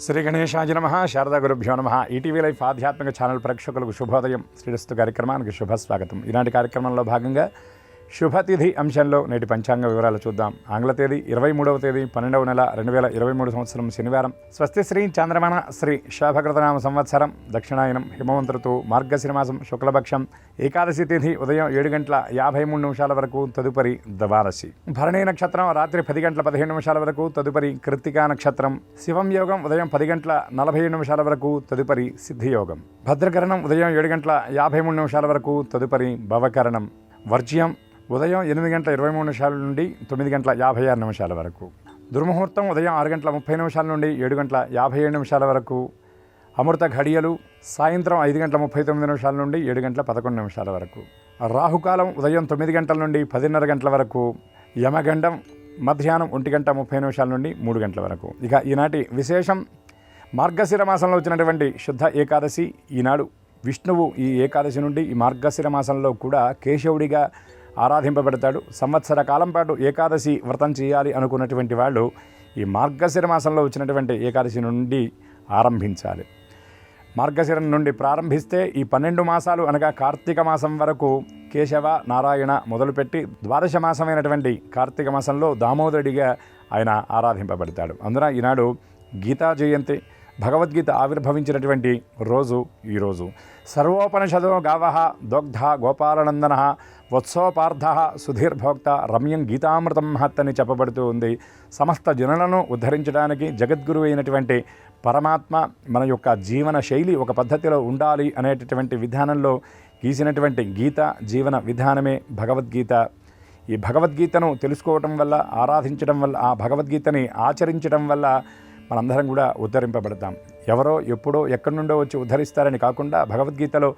శ్రీ గణేశాయ నమః. శారదా గురుభ్యో నమః. ఈటీవీ లైఫ్ ఆధ్యాత్మిక ఛానల్ ప్రేక్షకులకు శుభోదయం. శ్రీరస్తు కార్యక్రమానికి శుభస్వాగతం. ఈనాటి కార్యక్రమంలో భాగంగా శుభతిథి అంశంలో నేటి పంచాంగ వివరాలు చూద్దాం. ఆంగ్ల తేదీ 23వ తేదీ 12వ నెల 2023 సంవత్సరం శనివారం. స్వస్తి శ్రీ చంద్రమణ శ్రీ శోభకృతనామ సంవత్సరం దక్షిణాయనం హిమవంత ఋతువు మార్గశిర మాసం శుక్లపక్షం ఏకాదశి తిథి ఉదయం 7 గంటల 53 నిమిషాల వరకు, తదుపరి ద్వాదశి. భరణీ నక్షత్రం రాత్రి 10 గంటల 15 నిమిషాల వరకు, తదుపరి కృత్తికా నక్షత్రం. శివం యోగం ఉదయం 10 గంటల 47 నిమిషాల వరకు, తదుపరి సిద్ధియోగం. భద్రకరణం ఉదయం 7 గంటల 53 నిమిషాల వరకు, తదుపరి భవకరణం. వర్జ్యం ఉదయం 8 గంటల 23 నిమిషాల నుండి 9 గంటల 56 నిమిషాల వరకు. దుర్ముహూర్తం ఉదయం 6 గంటల 30 నిమిషాల నుండి 7 గంటల 57 నిమిషాల వరకు. అమృత ఘడియలు సాయంత్రం 5 గంటల 39 నిమిషాల నుండి 7 గంటల 11 నిమిషాల వరకు. రాహుకాలం ఉదయం 9 గంటల నుండి 10:30 గంటల వరకు. యమగండం మధ్యాహ్నం 1 గంట 30 నిమిషాల నుండి 3 గంటల వరకు. ఇక ఈనాటి విశేషం, మార్గశిర మాసంలో వచ్చినటువంటి శుద్ధ ఏకాదశి. ఈనాడు విష్ణువు ఈ ఏకాదశి నుండి ఈ మార్గశిర మాసంలో కూడా కేశవుడిగా ఆరాధింపబడతాడు. సంవత్సర కాలం పాటు ఏకాదశి వ్రతం చేయాలి అనుకున్నటువంటి వాళ్ళు ఈ మార్గశిర మాసంలో వచ్చినటువంటి ఏకాదశి నుండి ఆరంభించాలి. మార్గశిరం నుండి ప్రారంభిస్తే ఈ 12 మాసాలు అనగా కార్తీక మాసం వరకు కేశవ నారాయణ మొదలుపెట్టి ద్వాదశ మాసమైనటువంటి కార్తీక మాసంలో దామోదరుడిగా ఆయన ఆరాధింపబడతాడు. అందున ఈనాడు గీతా జయంతి, భగవద్గీత ఆవిర్భవించినటువంటి రోజు ఈరోజు. సర్వోపనిషదో గావః దోగ్ధ గోపాలనందన వత్సోపార్థ సుధీర్భోక్త రమ్యం గీతామృతం మహత్ అని చెప్పబడుతూ ఉంది. సమస్త జనులను ఉద్ధరించడానికి జగద్గురు అయినటువంటి పరమాత్మ మన యొక్క జీవన శైలి ఒక పద్ధతిలో ఉండాలి అనేటటువంటి విధానంలో గీసినటువంటి గీత జీవన విధానమే భగవద్గీత. ఈ భగవద్గీతను తెలుసుకోవటం వల్ల, ఆరాధించడం వల్ల, ఆ భగవద్గీతని ఆచరించడం వల్ల మనందరం కూడా ఉద్ధరింపబడతాం. ఎవరో ఎప్పుడో ఎక్కడి నుండో వచ్చి ఉద్ధరిస్తారని కాకుండా భగవద్గీతలో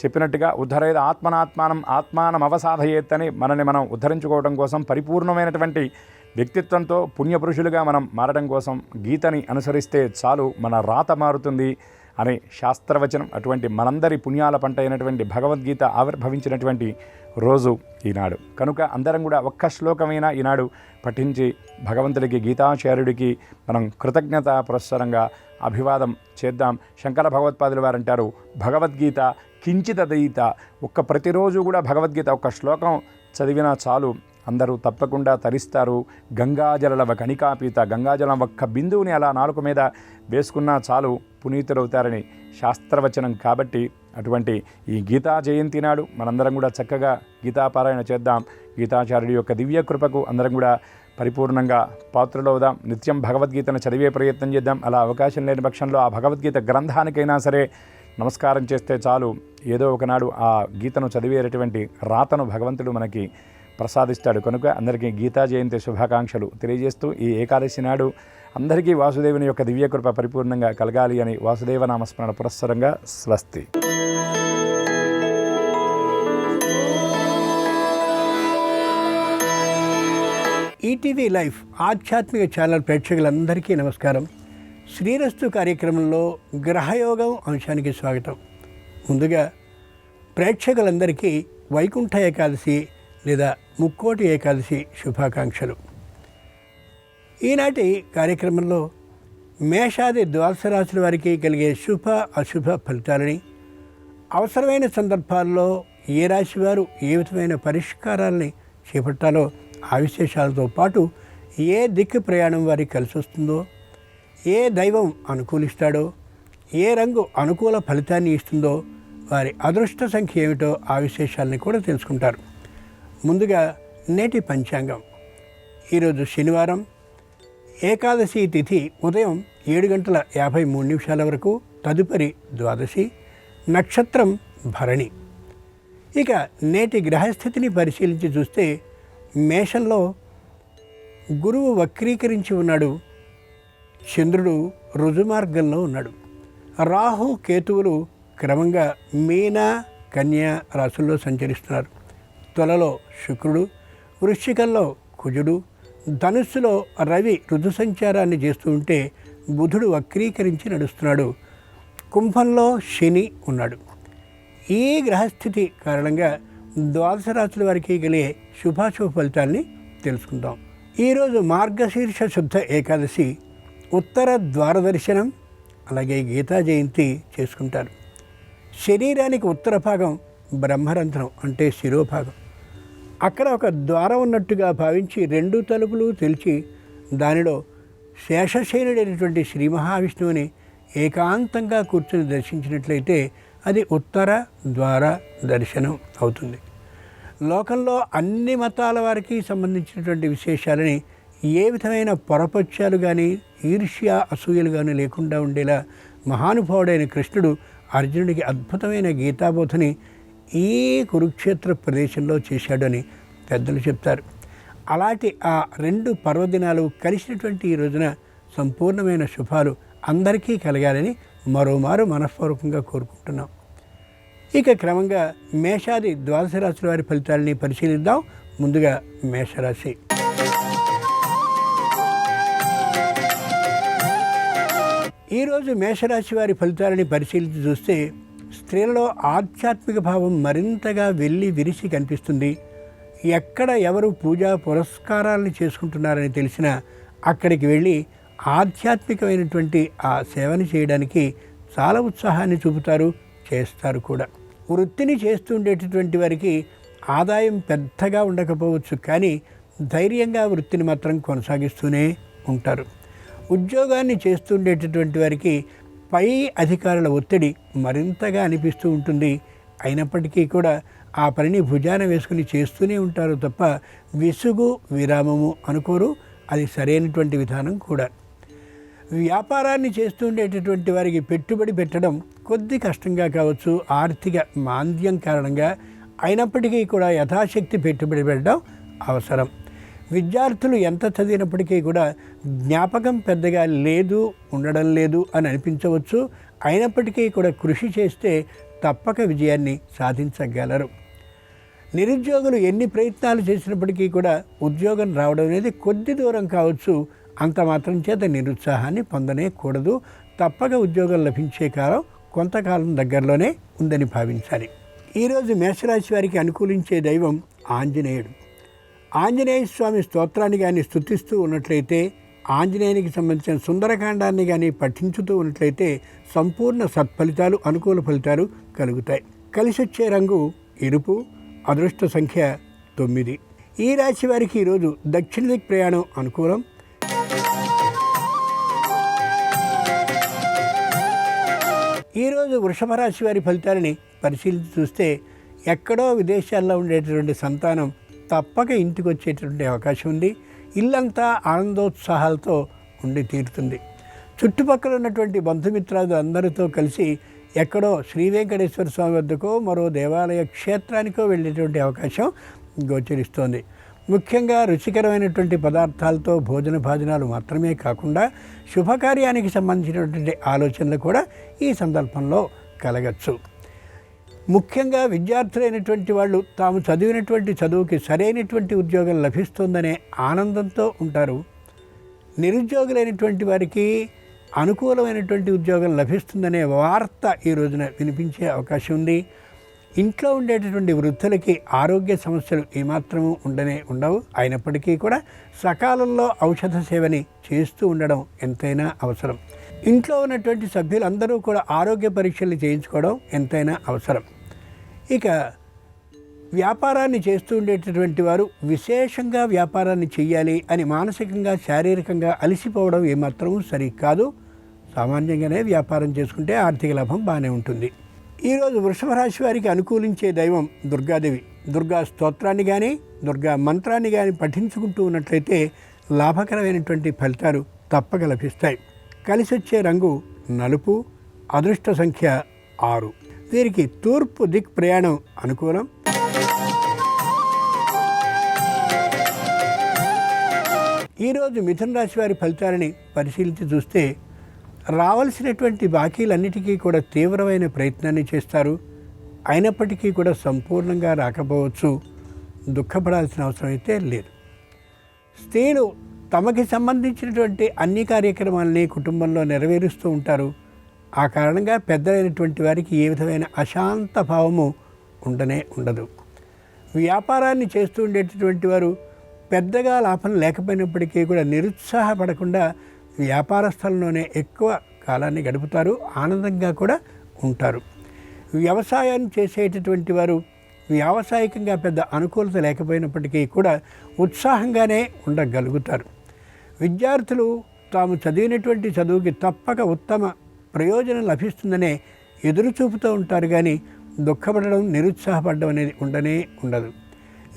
చెప్పినట్టుగా ఉద్ధరేద ఆత్మనాత్మానం ఆత్మానం అవసాధయేత్ అని మనల్ని మనం ఉద్ధరించుకోవడం కోసం, పరిపూర్ణమైనటువంటి వ్యక్తిత్వంతో పుణ్యపురుషులుగా మనం మారడం కోసం గీతని అనుసరిస్తే చాలు మన రాత మారుతుంది అనే శాస్త్రవచనం. అటువంటి మనందరి పుణ్యాల పంట అయినటువంటి భగవద్గీత ఆవిర్భవించినటువంటి రోజు ఈనాడు. కనుక అందరం కూడా ఒక్క శ్లోకమైనా ఈనాడు పఠించి భగవంతుడికి, గీతాచార్యుడికి మనం కృతజ్ఞత పురస్సరంగా అభివాదం చేద్దాం. శంకర భగవత్పాదులు వారు అంటారు, భగవద్గీత కించిదీత. ప్రతిరోజు కూడా భగవద్గీత ఒక్క శ్లోకం చదివినా చాలు, అందరూ తప్పకుండా తరిస్తారు. గంగాజలవ కణికాపీత, గంగాజలం ఒక్క బిందువుని అలా నాలుక మీద వేసుకున్నా చాలు పునీతులవుతారని శాస్త్రవచనం. కాబట్టి అటువంటి ఈ గీతా జయంతి నాడు మనందరం కూడా చక్కగా గీతాపారాయణ చేద్దాం. గీతాచార్యుడి యొక్క దివ్య కృపకు అందరం కూడా పరిపూర్ణంగా పాత్రలవుదాం. నిత్యం భగవద్గీతను చదివే ప్రయత్నం చేద్దాం. అలా అవకాశం లేని పక్షంలో ఆ భగవద్గీత గ్రంథానికైనా సరే నమస్కారం చేస్తే చాలు, ఏదో ఒకనాడు ఆ గీతను చదివేటటువంటి రాతను భగవంతుడు మనకి ప్రసాదిస్తాడు. కనుక అందరికీ గీతా జయంతి శుభాకాంక్షలు తెలియజేస్తూ ఈ ఏకాదశి నాడు అందరికీ వాసుదేవుని యొక్క దివ్యకృప పరిపూర్ణంగా కలగాలి అని వాసుదేవ నామస్మరణ పురస్సరంగా స్వస్తి. ఈటీవీ లైఫ్ ఆధ్యాత్మిక ఛానల్ ప్రేక్షకులందరికీ నమస్కారం. శ్రీరస్తు కార్యక్రమంలో గ్రహయోగం అంశానికి స్వాగతం. ముందుగా ప్రేక్షకులందరికీ వైకుంఠ ఏకాదశి లేదా ముక్కోటి ఏకాదశి శుభాకాంక్షలు. ఈనాటి కార్యక్రమంలో మేషాది ద్వాదశ రాశుల వారికి కలిగే శుభ అశుభ ఫలితాలని, అవసరమైన సందర్భాల్లో ఏ రాశి వారు ఏ విధమైన పరిష్కారాలని చేపట్టాలో ఆ విశేషాలతో పాటు ఏ దిక్కు ప్రయాణం వారికి కలిసి వస్తుందో, ఏ దైవం అనుకూలిస్తాడో, ఏ రంగు అనుకూల ఫలితాన్ని ఇస్తుందో, వారి అదృష్ట సంఖ్య ఏమిటో ఆ విశేషాలని కూడా తెలుసుకుంటారు. ముందుగా నేటి పంచాంగం. ఈరోజు శనివారం, ఏకాదశి తిథి ఉదయం 7 గంటల 53 నిమిషాల వరకు, తదుపరి ద్వాదశి, నక్షత్రం భరణి. ఇక నేటి గ్రహస్థితిని పరిశీలించి చూస్తే మేషంలో గురువు వక్రీకరించి ఉన్నాడు, చంద్రుడు రుజుమార్గంలో ఉన్నాడు. రాహు కేతువులు క్రమంగా మీన కన్యా రాశుల్లో సంచరిస్తున్నారు. తులలో శుక్రుడు, వృశ్చికంలో కుజుడు, ధనుస్సులో రవి ఋతు సంచారాన్ని చేస్తూ ఉంటే బుధుడు వక్రీకరించి నడుస్తున్నాడు. కుంభంలో శని ఉన్నాడు. ఈ గ్రహస్థితి కారణంగా ద్వాదశ రాశుల వారికి కలిగే శుభాశుభ ఫలితాల్ని తెలుసుకుందాం. ఈరోజు మార్గశీర్ష శుద్ధ ఏకాదశి, ఉత్తర ద్వార దర్శనం, అలాగే గీతా జయంతి చేసుకుంటారు. శరీరానికి ఉత్తర భాగం బ్రహ్మరంధ్రం అంటే శిరోభాగం. అక్కడ ఒక ద్వారం ఉన్నట్టుగా భావించి 2 తలుపులు తెరిచి దానిలో శేషశయనుడైనటువంటి శ్రీ మహావిష్ణువుని ఏకాంతంగా కూర్చొని దర్శించినట్లయితే అది ఉత్తర ద్వార దర్శనం అవుతుంది. లోకంలో అన్ని మతాల వారికి సంబంధించినటువంటి విశేషాలని ఏ విధమైన పొరపత్యాలు కానీ ఈర్ష్య అసూయలు కానీ లేకుండా ఉండేలా మహానుభావుడైన కృష్ణుడు అర్జునుడికి అద్భుతమైన గీతాబోధని ఈ కురుక్షేత్ర ప్రదేశంలో చేశాడని పెద్దలు చెప్తారు. అలాంటి ఆ 2 పర్వదినాలు కలిసినటువంటి ఈ రోజున సంపూర్ణమైన శుభాలు అందరికీ కలగాలని మరోమారు మనఃపూర్వకంగా కోరుకుంటున్నాం. ఇక క్రమంగా మేషాది ద్వాదశ రాశుల వారి ఫలితాలని పరిశీలిద్దాం. ముందుగా మేషరాశి. ఈరోజు మేషరాశి వారి ఫలితాలని పరిశీలించి చూస్తే స్త్రీలలో ఆధ్యాత్మిక భావం మరింతగా వెళ్ళి విరిసి కనిపిస్తుంది. ఎక్కడ ఎవరు పూజా పురస్కారాలను చేసుకుంటున్నారని తెలిసినా అక్కడికి వెళ్ళి ఆధ్యాత్మికమైనటువంటి ఆ సేవని చేయడానికి చాలా ఉత్సాహాన్ని చూపుతారు, చేస్తారు కూడా. వృత్తిని చేస్తుండేటటువంటి వారికి ఆదాయం పెద్దగా ఉండకపోవచ్చు, కానీ ధైర్యంగా వృత్తిని మాత్రం కొనసాగిస్తూనే ఉంటారు. ఉద్యోగాన్ని చేస్తుండేటటువంటి వారికి పై అధికారుల ఒత్తిడి మరింతగా అనిపిస్తూ ఉంటుంది. అయినప్పటికీ కూడా ఆ పనిని భుజాన వేసుకుని చేస్తూనే ఉంటారు తప్ప విసుగు విరామము అనుకోరు. అది సరైనటువంటి విధానం కూడా. వ్యాపారాన్ని చేస్తుండేటటువంటి వారికి పెట్టుబడి పెట్టడం కొద్ది కష్టంగా కావచ్చు, ఆర్థిక మాంద్యం కారణంగా. అయినప్పటికీ కూడా యథాశక్తి పెట్టుబడి పెట్టడం అవసరం. విద్యార్థులు ఎంత చదివినప్పటికీ కూడా జ్ఞాపకం పెద్దగా ఉండడం లేదు అని అనిపించవచ్చు. అయినప్పటికీ కూడా కృషి చేస్తే తప్పక విజయాన్ని సాధించగలరు. నిరుద్యోగులు ఎన్ని ప్రయత్నాలు చేసినప్పటికీ కూడా ఉద్యోగం రావడం అనేది కొద్ది దూరం కావచ్చు. అంత మాత్రం చేత నిరుత్సాహాన్ని పొందనే కూడదు. తప్పక ఉద్యోగం లభించే కాలం కొంతకాలం దగ్గరలోనే ఉందని భావించాలి. ఈరోజు మేషరాశి వారికి అనుకూలించే దైవం ఆంజనేయుడు. ఆంజనేయ స్వామి స్తోత్రాన్ని కానీ స్తుతిస్తూ ఉన్నట్లయితే, ఆంజనేయునికి సంబంధించిన సుందరకాండాన్ని కానీ పఠించుతూ ఉన్నట్లయితే సంపూర్ణ సత్ఫలితాలు, అనుకూల ఫలితాలు కలుగుతాయి. కలిసొచ్చే రంగు ఎరుపు, అదృష్ట సంఖ్య 9. ఈ రాశి వారికి ఈరోజు దక్షిణ దిక్ ప్రయాణం అనుకూలం. ఈరోజు వృషభ రాశి వారి ఫలితాలని పరిశీలించి చూస్తే ఎక్కడో విదేశాల్లో ఉండేటటువంటి సంతానం తప్పక ఇంటికి వచ్చేటటువంటి అవకాశం ఉంది. ఇల్లంతా ఆనందోత్సాహాలతో ఉండి తీరుతుంది. చుట్టుపక్కల ఉన్నటువంటి బంధుమిత్రాలు అందరితో కలిసి ఎక్కడో శ్రీ వెంకటేశ్వర స్వామి వద్దకో మరో దేవాలయ క్షేత్రానికో వెళ్ళేటువంటి అవకాశం గోచరిస్తోంది. ముఖ్యంగా రుచికరమైనటువంటి పదార్థాలతో భోజన భాజనాలు మాత్రమే కాకుండా శుభకార్యానికి సంబంధించినటువంటి ఆలోచనలు కూడా ఈ సందర్భంలో కలగచ్చు. ముఖ్యంగా విద్యార్థులైనటువంటి వాళ్ళు తాము చదివినటువంటి చదువుకి సరైనటువంటి ఉద్యోగం లభిస్తుందనే ఆనందంతో ఉంటారు. నిరుద్యోగులైనటువంటి వారికి అనుకూలమైనటువంటి ఉద్యోగం లభిస్తుందనే వార్త ఈ రోజున వినిపించే అవకాశం ఉంది. ఇంట్లో ఉండేటటువంటి వృద్ధులకి ఆరోగ్య సమస్యలు ఏమాత్రము ఉండవు. అయినప్పటికీ కూడా సకాలంలో ఔషధ సేవని చేస్తూ ఉండడం ఎంతైనా అవసరం. ఇంట్లో ఉన్నటువంటి సభ్యులందరూ కూడా ఆరోగ్య పరీక్షలు చేయించుకోవడం ఎంతైనా అవసరం. ఇక వ్యాపారాన్ని చేస్తూ ఉండేటటువంటి వారు విశేషంగా వ్యాపారాన్ని చేయాలి అని మానసికంగా శారీరకంగా అలసిపోవడం ఏమాత్రము సరికాదు. సామాన్యంగానే వ్యాపారం చేసుకుంటే ఆర్థిక లాభం బాగానే ఉంటుంది. ఈరోజు వృషభ రాశి వారికి అనుకూలించే దైవం దుర్గాదేవి. దుర్గా స్తోత్రాన్ని కానీ దుర్గా మంత్రాన్ని కానీ పఠించుకుంటూ ఉన్నట్లయితే లాభకరమైనటువంటి ఫలితాలు తప్పక లభిస్తాయి. కలిసొచ్చే రంగు నలుపు, అదృష్ట సంఖ్య 6. వీరికి తూర్పు దిక్ ప్రయాణం అనుకూలం. ఈరోజు మిథున రాశి వారి ఫలితాలని పరిశీలించి చూస్తే రావాల్సినటువంటి బాకీలన్నిటికీ కూడా తీవ్రమైన ప్రయత్నాన్ని చేస్తారు. అయినప్పటికీ కూడా సంపూర్ణంగా రాకపోవచ్చు. దుఃఖపడాల్సిన అవసరం అయితే లేదు. స్త్రీలు తమకి సంబంధించినటువంటి అన్ని కార్యక్రమాలని కుటుంబంలో నెరవేరుస్తూ ఉంటారు. ఆ కారణంగా పెద్దలైనటువంటి వారికి ఏ విధమైన అశాంత భావము ఉండదు. వ్యాపారాన్ని చేస్తూ ఉండేటటువంటి వారు పెద్దగా లాభం లేకపోయినప్పటికీ కూడా నిరుత్సాహపడకుండా వ్యాపార స్థలంలోనే ఎక్కువ కాలాన్ని గడుపుతారు, ఆనందంగా కూడా ఉంటారు. వ్యవసాయాన్ని చేసేటటువంటి వారు వ్యావసాయికంగా పెద్ద అనుకూలత లేకపోయినప్పటికీ కూడా ఉత్సాహంగానే ఉండగలుగుతారు. విద్యార్థులు తాము చదివినటువంటి చదువుకి తప్పక ఉత్తమ ప్రయోజనం లభిస్తుందనే ఎదురుచూపుతూ ఉంటారు, కానీ దుఃఖపడడం, నిరుత్సాహపడడం అనేది ఉండదు.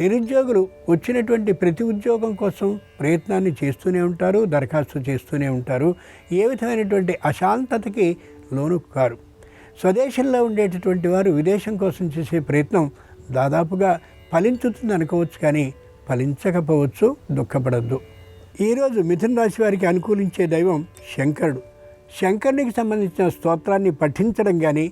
నిరుద్యోగులు వచ్చినటువంటి ప్రతి ఉద్యోగం కోసం ప్రయత్నాన్ని చేస్తూనే ఉంటారు, దరఖాస్తు చేస్తూనే ఉంటారు. ఏ విధమైనటువంటి అశాంతతకి లోను కారు. స్వదేశంలో ఉండేటటువంటి వారు విదేశం కోసం చేసే ప్రయత్నం దాదాపుగా ఫలించుతుంది అనుకోవచ్చు, కానీ ఫలించకపోవచ్చు, దుఃఖపడద్దు. ఈరోజు మిథున రాశి వారికి అనుకూలించే దైవం శంకరుడు. శంకరునికి సంబంధించిన స్తోత్రాన్ని పఠించడం కానీ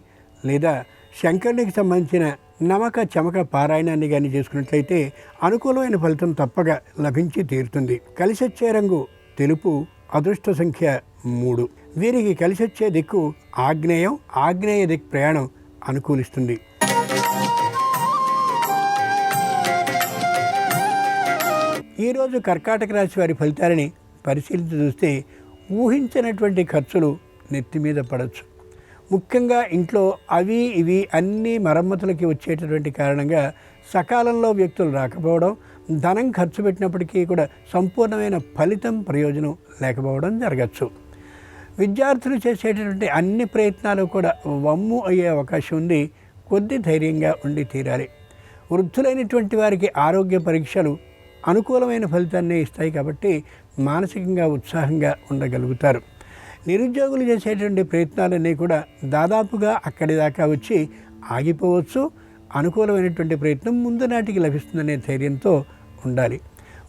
లేదా శంకరునికి సంబంధించిన నమక చమక పారాయణాన్ని కానీ చేసుకున్నట్లయితే అనుకూలమైన ఫలితం తప్పక లభించి తీరుతుంది. కలిసొచ్చే రంగు తెలుపు, అదృష్ట సంఖ్య 3. వీరికి కలిసొచ్చే దిక్కు ఆగ్నేయం. ఆగ్నేయ దిక్కు ప్రయాణం అనుకూలిస్తుంది. ఈరోజు కర్కాటక రాశి వారి ఫలితాలని పరిశీలించి చూస్తే ఊహించినటువంటి ఖర్చులు నెత్తి మీద పడవచ్చు. ముఖ్యంగా ఇంట్లో అవి ఇవి అన్నీ మరమ్మతులకి వచ్చేటటువంటి కారణంగా సకాలంలో వ్యక్తులు రాకపోవడం, ధనం ఖర్చు పెట్టినప్పటికీ కూడా సంపూర్ణమైన ఫలితం, ప్రయోజనం లేకపోవడం జరగచ్చు. విద్యార్థులు చేసేటటువంటి అన్ని ప్రయత్నాలు కూడా వమ్ము అయ్యే అవకాశం ఉంది. కొద్ది ధైర్యంగా ఉండి తీరాలి. వృద్ధులైనటువంటి వారికి ఆరోగ్య పరీక్షలు అనుకూలమైన ఫలితాన్ని ఇస్తాయి కాబట్టి మానసికంగా ఉత్సాహంగా ఉండగలుగుతారు. నిరుద్యోగులు చేసేటువంటి ప్రయత్నాలన్నీ కూడా దాదాపుగా అక్కడి దాకా వచ్చి ఆగిపోవచ్చు. అనుకూలమైనటువంటి ప్రయత్నం ముందు నాటికి లభిస్తుందనే ధైర్యంతో ఉండాలి.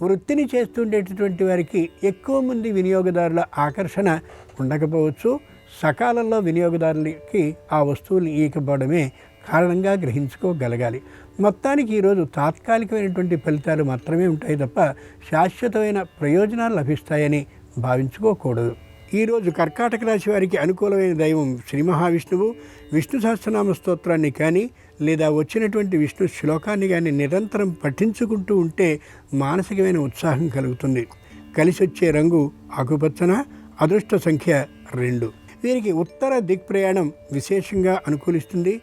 వృత్తిని చేస్తుండేటటువంటి వారికి ఎక్కువ మంది వినియోగదారుల ఆకర్షణ ఉండకపోవచ్చు. సకాలంలో వినియోగదారులకి ఆ వస్తువులు ఇవ్వకపోవడమే కారణంగా గ్రహించుకోగలగాలి. మొత్తానికి ఈరోజు తాత్కాలికమైనటువంటి ఫలితాలు మాత్రమే ఉంటాయి తప్ప శాశ్వతమైన ప్రయోజనాలు లభిస్తాయని భావించుకోకూడదు. ఈరోజు కర్కాటక రాశి వారికి అనుకూలమైన దైవం శ్రీ మహావిష్ణువు. విష్ణు సహస్రనామ స్తోత్రాన్ని కానీ లేదా వచ్చినటువంటి విష్ణు శ్లోకాన్ని కానీ నిరంతరం పఠించుకుంటూ ఉంటే మానసికమైన ఉత్సాహం కలుగుతుంది. కలిసొచ్చే రంగు ఆకుపచ్చన. అదృష్ట సంఖ్య 2. వీరికి ఉత్తర దిక్ ప్రయాణం విశేషంగా అనుకూలిస్తుంది.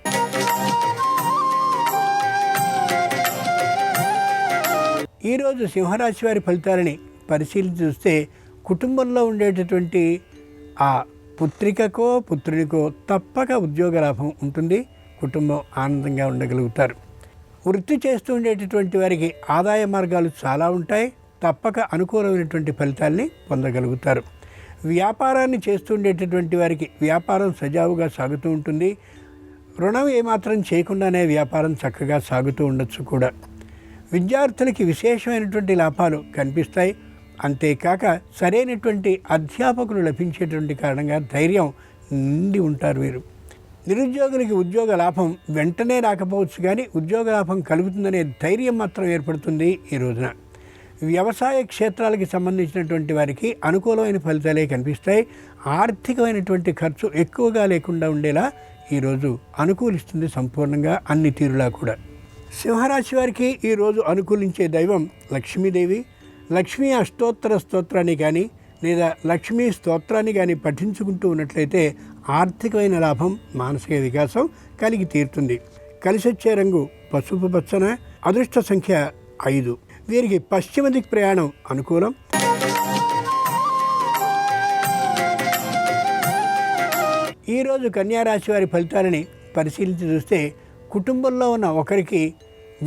ఈరోజు సింహరాశి వారి ఫలితాలని పరిశీలించి చూస్తే కుటుంబంలో ఉండేటటువంటి ఆ పుత్రికకో పుత్రునికో తప్పక ఉద్యోగ లాభం ఉంటుంది. కుటుంబం ఆనందంగా ఉండగలుగుతారు. వృత్తి చేస్తూ ఉండేటటువంటి వారికి ఆదాయ మార్గాలు చాలా ఉంటాయి. తప్పక అనుకూలమైనటువంటి ఫలితాల్ని పొందగలుగుతారు. వ్యాపారాన్ని చేస్తుండేటటువంటి వారికి వ్యాపారం సజావుగా సాగుతూ ఉంటుంది. రుణం ఏమాత్రం చేయకుండానే వ్యాపారం చక్కగా సాగుతూ ఉండొచ్చు కూడా. విద్యార్థులకి విశేషమైనటువంటి లాభాలు కనిపిస్తాయి. అంతేకాక సరైనటువంటి అధ్యాపకులు లభించేటువంటి కారణంగా ధైర్యం నిండి ఉంటారు వీరు. నిరుద్యోగులకి ఉద్యోగ లాభం వెంటనే రాకపోవచ్చు, కానీ ఉద్యోగ లాభం కలుగుతుందనే ధైర్యం మాత్రం ఏర్పడుతుంది ఈ రోజున. వ్యవసాయ క్షేత్రాలకి సంబంధించినటువంటి వారికి అనుకూలమైన ఫలితాలే కనిపిస్తాయి. ఆర్థికమైనటువంటి ఖర్చు ఎక్కువగా లేకుండా ఉండేలా ఈరోజు అనుకూలిస్తుంది సంపూర్ణంగా అన్ని తీరులా కూడా. సింహరాశి వారికి ఈరోజు అనుకూలించే దైవం లక్ష్మీదేవి. లక్ష్మీ అష్టోత్తర స్తోత్రాన్ని కానీ లేదా లక్ష్మీ స్తోత్రాన్ని కానీ పఠించుకుంటూ ఉన్నట్లయితే ఆర్థికమైన లాభం, మానసిక వికాసం కలిగి తీరుతుంది. కలిసొచ్చే రంగు పసుపు పచ్చన. అదృష్ట సంఖ్య 5. వీరికి పశ్చిమ దిక్ ప్రయాణం అనుకూలం. ఈరోజు కన్యారాశి వారి ఫలితాలని పరిశీలించి చూస్తే కుటుంబంలో ఉన్న ఒకరికి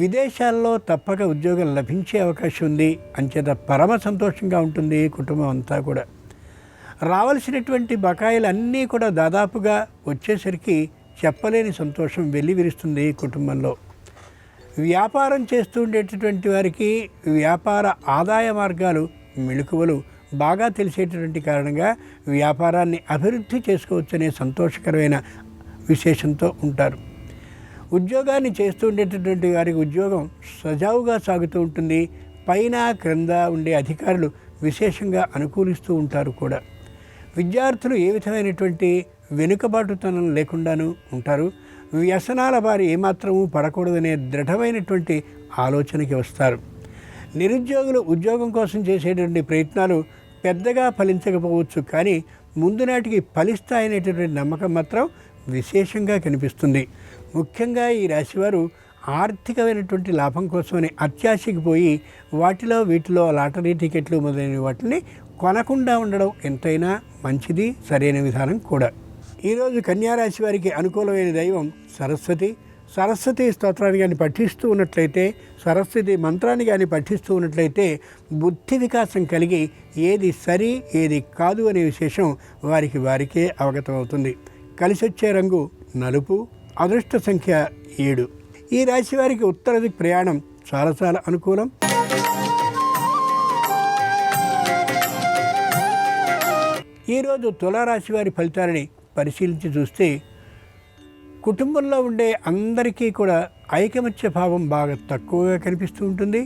విదేశాల్లో తప్పక ఉద్యోగం లభించే అవకాశం ఉంది. అంచేత పరమ సంతోషంగా ఉంటుంది కుటుంబం అంతా కూడా. రావాల్సినటువంటి బకాయిలన్నీ కూడా దాదాపుగా వచ్చేసరికి చెప్పలేని సంతోషం వెల్లివిరుస్తుంది కుటుంబంలో. వ్యాపారం చేస్తూ ఉండేటటువంటి వారికి వ్యాపార ఆదాయ మార్గాలు, మెళుకువలు బాగా తెలిసేటటువంటి కారణంగా వ్యాపారాన్ని అభివృద్ధి చేసుకోవచ్చనే సంతోషకరమైన విశేషంతో ఉంటారు. ఉద్యోగాన్ని చేస్తూ ఉండేటటువంటి వారికి ఉద్యోగం సజావుగా సాగుతూ ఉంటుంది. పైన క్రింద ఉండే అధికారులు విశేషంగా అనుకూలిస్తూ ఉంటారు కూడా. విద్యార్థులు ఏ విధమైనటువంటి వెనుకబాటుతనం లేకుండాను ఉంటారు. వ్యసనాల బారి ఏమాత్రమూ పడకూడదనే దృఢమైనటువంటి ఆలోచనకి వస్తారు. నిరుద్యోగులు ఉద్యోగం కోసం చేసేటువంటి ప్రయత్నాలు పెద్దగా ఫలించకపోవచ్చు, కానీ ముందు నాటికి ఫలిస్తాయనేటటువంటి నమ్మకం మాత్రం విశేషంగా కనిపిస్తుంది. ముఖ్యంగా ఈ రాశివారు ఆర్థికమైనటువంటి లాభం కోసమని అత్యాశకి పోయి వీటిలో లాటరీ టికెట్లు మొదలైన వాటిని కొనకుండా ఉండడం ఎంతైనా మంచిది, సరైన విధానం కూడా. ఈరోజు కన్యారాశి వారికి అనుకూలమైన దైవం సరస్వతి స్తోత్రాన్ని కానీ పఠిస్తూ ఉన్నట్లయితే, సరస్వతి మంత్రాన్ని కానీ పఠిస్తూ ఉన్నట్లయితే బుద్ధి వికాసం కలిగి ఏది సరి ఏది కాదు అనే విశేషం వారికే అవగతమవుతుంది. కలిసొచ్చే రంగు నలుపు, అదృష్ట సంఖ్య 7. ఈ రాశి వారికి ఉత్తర దిక్కు ప్రయాణం చాలా అనుకూలం. ఈరోజు తులారాశి వారి ఫలితాలని పరిశీలించి చూస్తే కుటుంబంలో ఉండే అందరికీ కూడా ఐకమత్య భావం బాగా తక్కువగా కనిపిస్తూ ఉంటుంది.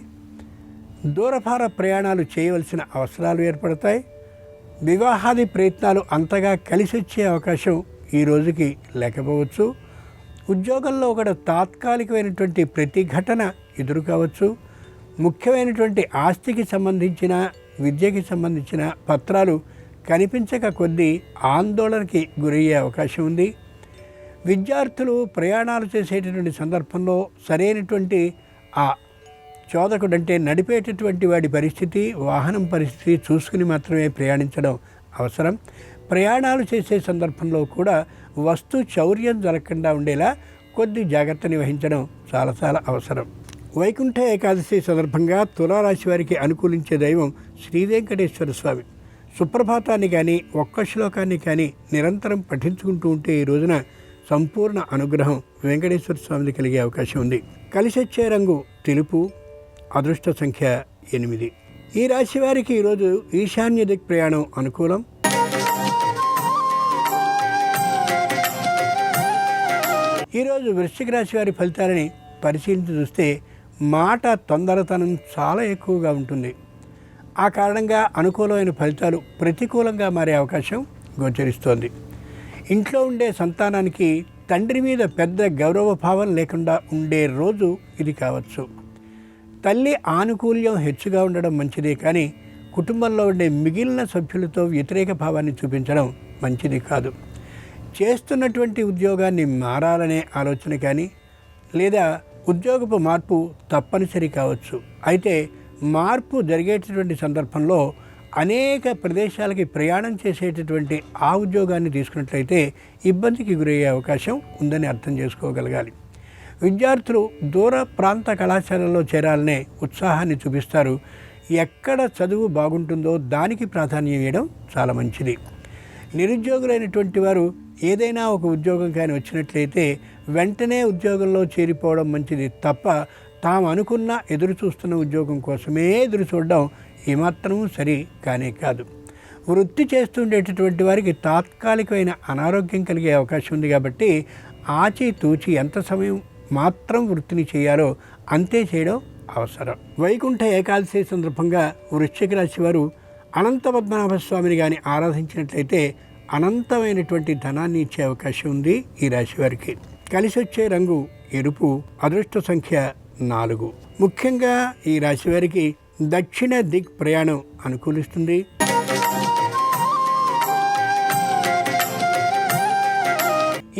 దూరభార ప్రయాణాలు చేయవలసిన అవసరాలు ఏర్పడతాయి. వివాహాది ప్రయత్నాలు అంతగా కలిసి వచ్చే అవకాశం ఈ రోజుకి లేకపోవచ్చు. ఉద్యోగంలో కూడా తాత్కాలికమైనటువంటి ప్రతిఘటన ఎదురు కావచ్చు. ముఖ్యమైనటువంటి ఆస్తికి సంబంధించిన, విద్యకి సంబంధించిన పత్రాలు కనిపించక కొద్దీ ఆందోళనకి గురయ్యే అవకాశం ఉంది. విద్యార్థులు ప్రయాణాలు చేసేటటువంటి సందర్భంలో సరైనటువంటి ఆ చోదకుడు అంటే నడిపేటటువంటి వాడి పరిస్థితి, వాహనం పరిస్థితి చూసుకుని మాత్రమే ప్రయాణించడం అవసరం. ప్రయాణాలు చేసే సందర్భంలో కూడా వస్తు చౌర్యం జరగకుండా ఉండేలా కొద్ది జాగ్రత్తని వహించడం చాలా అవసరం. వైకుంఠ ఏకాదశి సందర్భంగా తులారాశి వారికి అనుకూలించే దైవం శ్రీ వెంకటేశ్వర స్వామి. సుప్రభాతాన్ని కానీ ఒక్క శ్లోకాన్ని కానీ నిరంతరం పఠించుకుంటూ ఉంటే ఈ రోజున సంపూర్ణ అనుగ్రహం వెంకటేశ్వర స్వామిది కలిగే అవకాశం ఉంది. కలిసొచ్చే రంగు తెలుపు, అదృష్ట సంఖ్య 8. ఈ రాశి వారికి ఈరోజు ఈశాన్య దిక్ ప్రయాణం అనుకూలం. ఈరోజు వృశ్చిక రాశి వారి ఫలితాలని పరిశీలించి చూస్తే మాట తొందరతనం చాలా ఎక్కువగా ఉంటుంది. ఆ కారణంగా అనుకూలమైన ఫలితాలు ప్రతికూలంగా మారే అవకాశం గోచరిస్తోంది. ఇంట్లో ఉండే సంతానానికి తండ్రి మీద పెద్ద గౌరవ భావం లేకుండా ఉండే రోజు ఇది కావచ్చు. తల్లి ఆనుకూల్యం హెచ్చుగా ఉండడం మంచిదే, కానీ కుటుంబంలో ఉండే మిగిలిన సభ్యులతో వ్యతిరేక భావాన్ని చూపించడం మంచిది కాదు. చేస్తున్నటువంటి ఉద్యోగాన్ని మారాలనే ఆలోచన కానీ లేదా ఉద్యోగపు మార్పు తప్పనిసరి కావచ్చు. అయితే మార్పు జరిగేటటువంటి సందర్భంలో అనేక ప్రదేశాలకి ప్రయాణం చేసేటటువంటి ఆ ఉద్యోగాన్ని తీసుకున్నట్లయితే ఇబ్బందికి గురయ్యే అవకాశం ఉందని అర్థం చేసుకోగలగాలి. విద్యార్థులు దూర ప్రాంత కళాశాలల్లో చేరాలనే ఉత్సాహాన్ని చూపిస్తారు. ఎక్కడ చదువు బాగుంటుందో దానికి ప్రాధాన్యం ఇవ్వడం చాలా మంచిది. నిరుద్యోగులైనటువంటి వారు ఏదైనా ఒక ఉద్యోగం కానీ వచ్చినట్లయితే వెంటనే ఉద్యోగంలో చేరిపోవడం మంచిది తప్ప తాము అనుకున్న ఎదురు చూస్తున్న ఉద్యోగం కోసమే ఎదురు చూడడం ఏమాత్రం సరి కానే కాదు. వృత్తి చేస్తుండేటటువంటి వారికి తాత్కాలికమైన అనారోగ్యం కలిగే అవకాశం ఉంది కాబట్టి ఆచితూచి ఎంత సమయం మాత్రం వృత్తిని చేయాలో అంతే చేయడం అవసరం. వైకుంఠ ఏకాదశి సందర్భంగా వృశ్చిక రాశి వారు అనంత పద్మనాభ స్వామిని కానీ ఆరాధించినట్లయితే అనంతమైనటువంటి ధనాన్ని ఇచ్చే అవకాశం ఉంది ఈ రాశి వారికి. కలిసొచ్చే రంగు ఎరుపు, అదృష్ట సంఖ్య 4. ముఖ్యంగా ఈ రాశి వారికి దక్షిణ దిక్ ప్రయాణం అనుకూలిస్తుంది.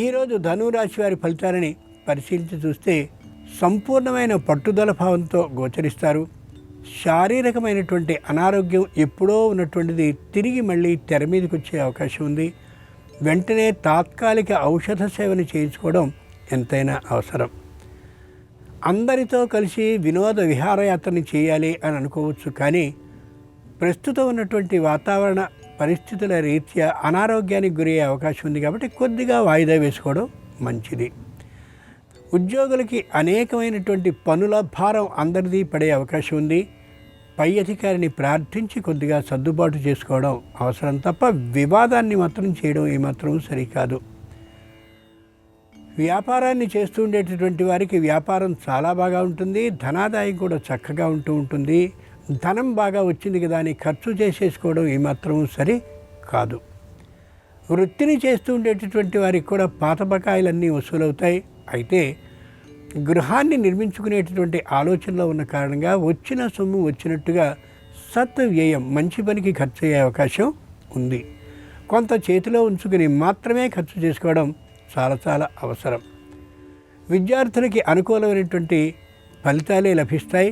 ఈరోజు ధనురాశి వారి ఫలితాలని పరిశీలించి చూస్తే సంపూర్ణమైన పట్టుదల భావంతో గోచరిస్తారు. శారీరకమైనటువంటి అనారోగ్యం ఎప్పుడో ఉన్నటువంటిది తిరిగి మళ్ళీ తెర మీదకి వచ్చే అవకాశం ఉంది. వెంటనే తాత్కాలిక ఔషధ సేవను చేయించుకోవడం ఎంతైనా అవసరం. అందరితో కలిసి వినోద విహారయాత్రని చేయాలి అని అనుకోవచ్చు, కానీ ప్రస్తుతం ఉన్నటువంటి వాతావరణ పరిస్థితుల రీత్యా అనారోగ్యానికి గురయ్యే అవకాశం ఉంది కాబట్టి కొద్దిగా వాయిదా వేసుకోవడం మంచిది. ఉద్యోగులకి అనేకమైనటువంటి పనుల భారం అందరిది పడే అవకాశం ఉంది. పై అధికారిని ప్రార్థించి కొద్దిగా సర్దుబాటు చేసుకోవడం అవసరం తప్ప వివాదాన్ని మాత్రం చేయడం ఏమాత్రం సరికాదు. వ్యాపారాన్ని చేస్తూ ఉండేటటువంటి వారికి వ్యాపారం చాలా బాగా ఉంటుంది. ధనాదాయం కూడా చక్కగా ఉంటుంది. ధనం బాగా వచ్చింది కదా అని ఖర్చు చేసేసుకోవడం ఏమాత్రం సరి కాదు. వృత్తిని చేస్తూ ఉండేటటువంటి వారికి కూడా పాత బకాయిలన్నీ వసూలవుతాయి. అయితే గృహాన్ని నిర్మించుకునేటటువంటి ఆలోచనలో ఉన్న కారణంగా వచ్చిన సొమ్ము వచ్చినట్టుగా సత్ వ్యయం మంచి పనికి ఖర్చు అయ్యే అవకాశం ఉంది. కొంత చేతిలో ఉంచుకుని మాత్రమే ఖర్చు చేసుకోవడం చాలా చాలా అవసరం. విద్యార్థులకి అనుకూలమైనటువంటి ఫలితాలే లభిస్తాయి.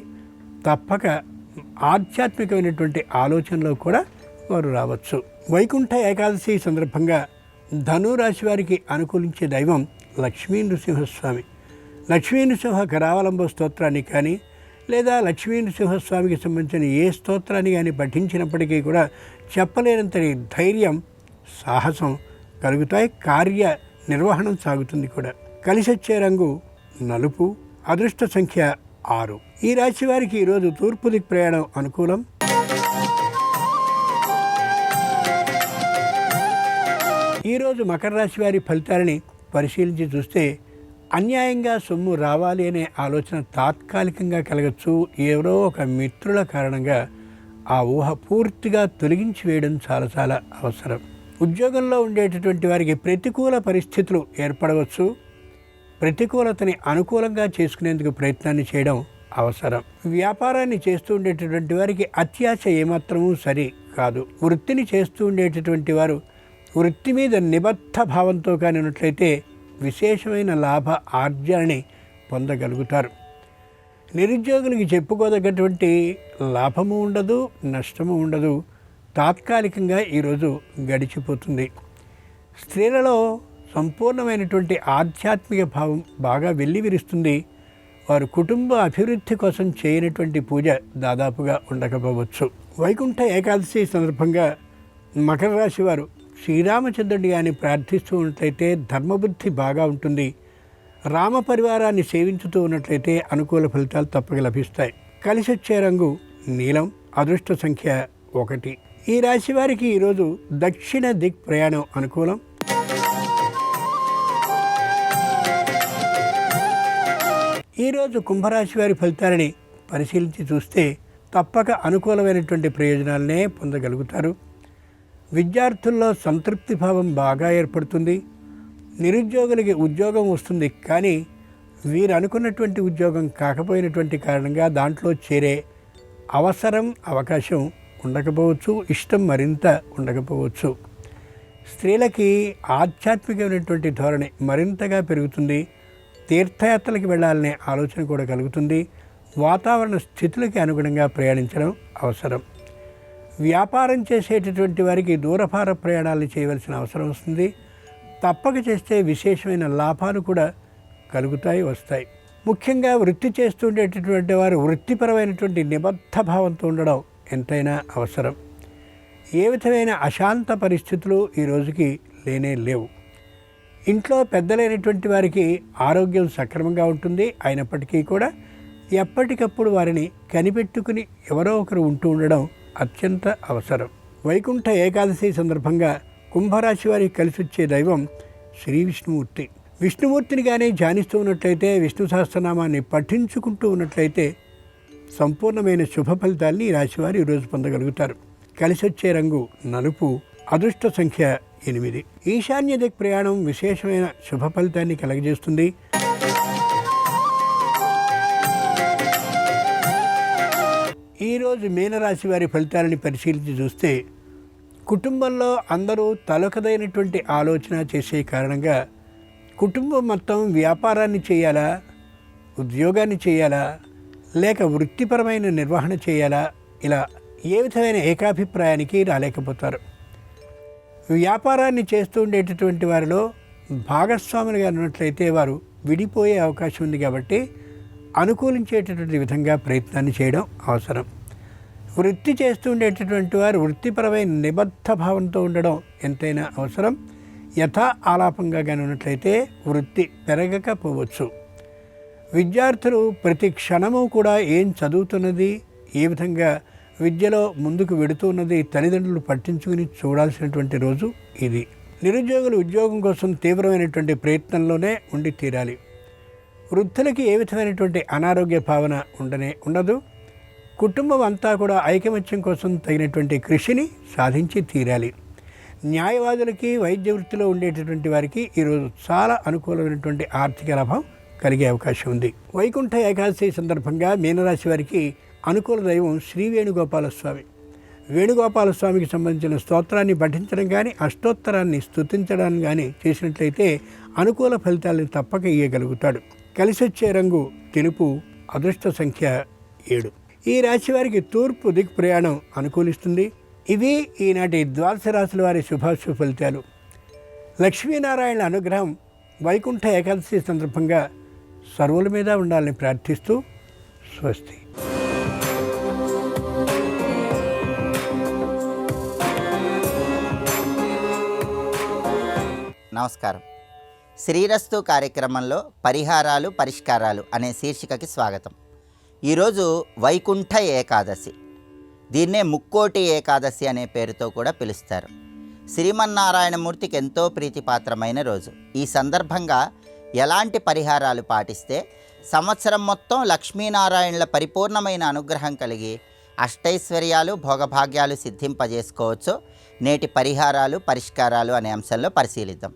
తప్పక ఆధ్యాత్మికమైనటువంటి ఆలోచనలో కూడా వారు రావచ్చు. వైకుంఠ ఏకాదశి సందర్భంగా ధనురాశి వారికి అనుకూలించే దైవం లక్ష్మీ నృసింహస్వామి. లక్ష్మీ నృసింహ కరావలంబ స్తోత్రాన్ని కానీ లేదా లక్ష్మీ నృసింహస్వామికి సంబంధించిన ఏ స్తోత్రాన్ని కానీ పఠించినప్పటికీ కూడా చెప్పలేనంతటి ధైర్యం, సాహసం కలుగుతాయి. కార్య నిర్వహణం సాగుతుంది కూడా. కలిసొచ్చే రంగు నలుపు. అదృష్ట సంఖ్య 6. ఈ రాశి వారికి ఈరోజు తూర్పు దిక్ ప్రయాణం అనుకూలం. ఈరోజు మకర రాశి వారి ఫలితాలని పరిశీలించి చూస్తే అన్యాయంగా సొమ్ము రావాలి అనే ఆలోచన తాత్కాలికంగా కలగచ్చు. ఎవరో ఒక మిత్రుల కారణంగా ఆ ఊహ పూర్తిగా తొలగించి వేయడం చాలా చాలా అవసరం. ఉద్యోగంలో ఉండేటటువంటి వారికి ప్రతికూల పరిస్థితులు ఏర్పడవచ్చు. ప్రతికూలతని అనుకూలంగా చేసుకునేందుకు ప్రయత్నాన్ని చేయడం అవసరం. వ్యాపారాన్ని చేస్తూ ఉండేటటువంటి వారికి అత్యాశ ఏమాత్రమూ సరి కాదు. వృత్తిని చేస్తూ ఉండేటటువంటి వారు వృత్తి మీద నిబద్ధ భావంతో కానినట్లయితే విశేషమైన లాభ ఆర్జనని పొందగలుగుతారు. నిరుద్యోగులకి చెప్పుకోదగ్గటువంటి లాభము ఉండదు, నష్టము ఉండదు. తాత్కాలికంగా ఈరోజు గడిచిపోతుంది. స్త్రీలలో సంపూర్ణమైనటువంటి ఆధ్యాత్మిక భావం బాగా వెల్లివిరుస్తుంది. వారు కుటుంబ అభివృద్ధి కోసం చేయనటువంటి పూజ దాదాపుగా ఉండకపోవచ్చు. వైకుంఠ ఏకాదశి సందర్భంగా మకర రాశి వారు శ్రీరామచంద్రుడి గారిని ప్రార్థిస్తూ ఉన్నట్లయితే ధర్మబుద్ధి బాగా ఉంటుంది. రామ పరివారాన్ని సేవించుతూ ఉన్నట్లయితే అనుకూల ఫలితాలు తప్పక లభిస్తాయి. కలిసొచ్చే రంగు నీలం. అదృష్ట సంఖ్య 1. ఈ రాశి వారికి ఈరోజు దక్షిణ దిక్ ప్రయాణం అనుకూలం. ఈరోజు కుంభరాశి వారి ఫలితాలని పరిశీలించి చూస్తే తప్పక అనుకూలమైనటువంటి ప్రయోజనాలనే పొందగలుగుతారు. విద్యార్థుల్లో సంతృప్తి భావం బాగా ఏర్పడుతుంది. నిరుద్యోగులకి ఉద్యోగం వస్తుంది, కానీ వీరు అనుకున్నటువంటి ఉద్యోగం కాకపోయినటువంటి కారణంగా దాంట్లో చేరే అవకాశం ఉండకపోవచ్చు. ఇష్టం మరింత ఉండకపోవచ్చు. స్త్రీలకి ఆధ్యాత్మికమైనటువంటి ధోరణి మరింతగా పెరుగుతుంది. తీర్థయాత్రలకు వెళ్ళాలనే ఆలోచన కూడా కలుగుతుంది. వాతావరణ స్థితులకి అనుగుణంగా ప్రయాణించడం అవసరం. వ్యాపారం చేసేటటువంటి వారికి దూరభార ప్రయాణాలు చేయవలసిన అవసరం వస్తుంది. తప్పక చేస్తే విశేషమైన లాభాలు కూడా కలుగుతాయి, వస్తాయి. ముఖ్యంగా వృత్తి చేస్తుండేటటువంటి వారు వృత్తిపరమైనటువంటి నిబద్ధ భావంతో ఉండడం ఎంతైనా అవసరం. ఏ విధమైన అశాంత పరిస్థితులు ఈ రోజుకి లేనే లేవు. ఇంట్లో పెద్దలైనటువంటి వారికి ఆరోగ్యం సక్రమంగా ఉంటుంది. అయినప్పటికీ కూడా ఎప్పటికప్పుడు వారిని కనిపెట్టుకుని ఎవరో ఒకరు ఉంటూ ఉండడం అత్యంత అవసరం. వైకుంఠ ఏకాదశి సందర్భంగా కుంభరాశి వారికి కలిసి వచ్చే దైవం శ్రీ విష్ణుమూర్తి. విష్ణుమూర్తిని కానీ ధ్యానిస్తూ ఉన్నట్లయితే, విష్ణు సహస్రనామాన్ని పఠించుకుంటూ ఉన్నట్లయితే సంపూర్ణమైన శుభ ఫలితాల్ని ఈ రాశివారు ఈరోజు పొందగలుగుతారు. కలిసి వచ్చే రంగు నలుపు. అదృష్ట సంఖ్య 8. ఈశాన్య దిక్ ప్రయాణం విశేషమైన శుభ ఫలితాన్ని కలగజేస్తుంది. ఈరోజు మీనరాశి వారి ఫలితాలని పరిశీలించి చూస్తే కుటుంబంలో అందరూ తలొకదైనటువంటి ఆలోచన చేసే కారణంగా కుటుంబం మొత్తం వ్యాపారాన్ని చేయాలా, ఉద్యోగాన్ని చేయాలా, లేక వృత్తిపరమైన నిర్వహణ చేయాలా, ఇలా ఏ విధమైన ఏకాభిప్రాయానికి రాలేకపోతారు. వ్యాపారాన్ని చేస్తూ ఉండేటటువంటి వారిలో భాగస్వాములుగా ఉన్నట్లయితే వారు విడిపోయే అవకాశం ఉంది. కాబట్టి అనుకూలించేటటువంటి విధంగా ప్రయత్నాన్ని చేయడం అవసరం. వృత్తి చేస్తూ ఉండేటటువంటి వారు వృత్తిపరమైన నిబద్ధ భావంతో ఉండడం ఎంతైనా అవసరం. యథా ఆలాపంగా కానీ ఉన్నట్లయితే వృత్తి పెరగకపోవచ్చు. విద్యార్థులు ప్రతి క్షణము కూడా ఏం చదువుతున్నది, ఏ విధంగా విద్యలో ముందుకు వెడుతున్నది తల్లిదండ్రులు పట్టించుకుని చూడాల్సినటువంటి రోజు ఇది. నిరుద్యోగులు ఉద్యోగం కోసం తీవ్రమైనటువంటి ప్రయత్నంలోనే ఉండి తీరాలి. వృద్ధులకి ఏ విధమైనటువంటి అనారోగ్య భావన ఉండదు. కుటుంబం అంతా కూడా ఐకమత్యం కోసం తగినటువంటి కృషిని సాధించి తీరాలి. న్యాయవాదులకి, వైద్య వృత్తిలో ఉండేటటువంటి వారికి ఈరోజు చాలా అనుకూలమైనటువంటి ఆర్థిక లాభం కలిగే అవకాశం ఉంది. వైకుంఠ ఏకాదశి సందర్భంగా మీనరాశి వారికి అనుకూల దైవం శ్రీ వేణుగోపాల స్వామి. వేణుగోపాల స్వామికి సంబంధించిన స్తోత్రాన్ని పఠించడం కానీ అష్టోత్తరాన్ని స్తుతించడం కానీ చేసినట్లయితే అనుకూల ఫలితాలను తప్పక ఇయ్యగలుగుతాడు. కలిసొచ్చే రంగు తెలుపు, అదృష్ట సంఖ్య 7. ఈ రాశి వారికి తూర్పు దిక్ ప్రయాణం అనుకూలిస్తుంది. ఇవి ఈనాటి ద్వాదశ రాశుల వారి శుభాశుభ ఫలితాలు. లక్ష్మీనారాయణ అనుగ్రహం వైకుంఠ ఏకాదశి సందర్భంగా సర్వుల మీద ఉండాలని ప్రార్థిస్తూ స్వస్తి. నమస్కారం. శ్రీరస్తు కార్యక్రమంలో పరిహారాలు పరిష్కారాలు అనే శీర్షికకి స్వాగతం. ఈరోజు వైకుంఠ ఏకాదశి, దీన్నే ముక్కోటి ఏకాదశి అనే పేరుతో కూడా పిలుస్తారు. శ్రీమన్నారాయణమూర్తికి ఎంతో ప్రీతిపాత్రమైన రోజు. ఈ సందర్భంగా ఎలాంటి పరిహారాలు పాటిస్తే సంవత్సరం మొత్తం లక్ష్మీనారాయణుల పరిపూర్ణమైన అనుగ్రహం కలిగి అష్టైశ్వర్యాలు భోగభాగ్యాలు సిద్ధింపజేసుకోవచ్చో నేటి పరిహారాలు పరిష్కారాలు అనే అంశంలో పరిశీలిద్దాం.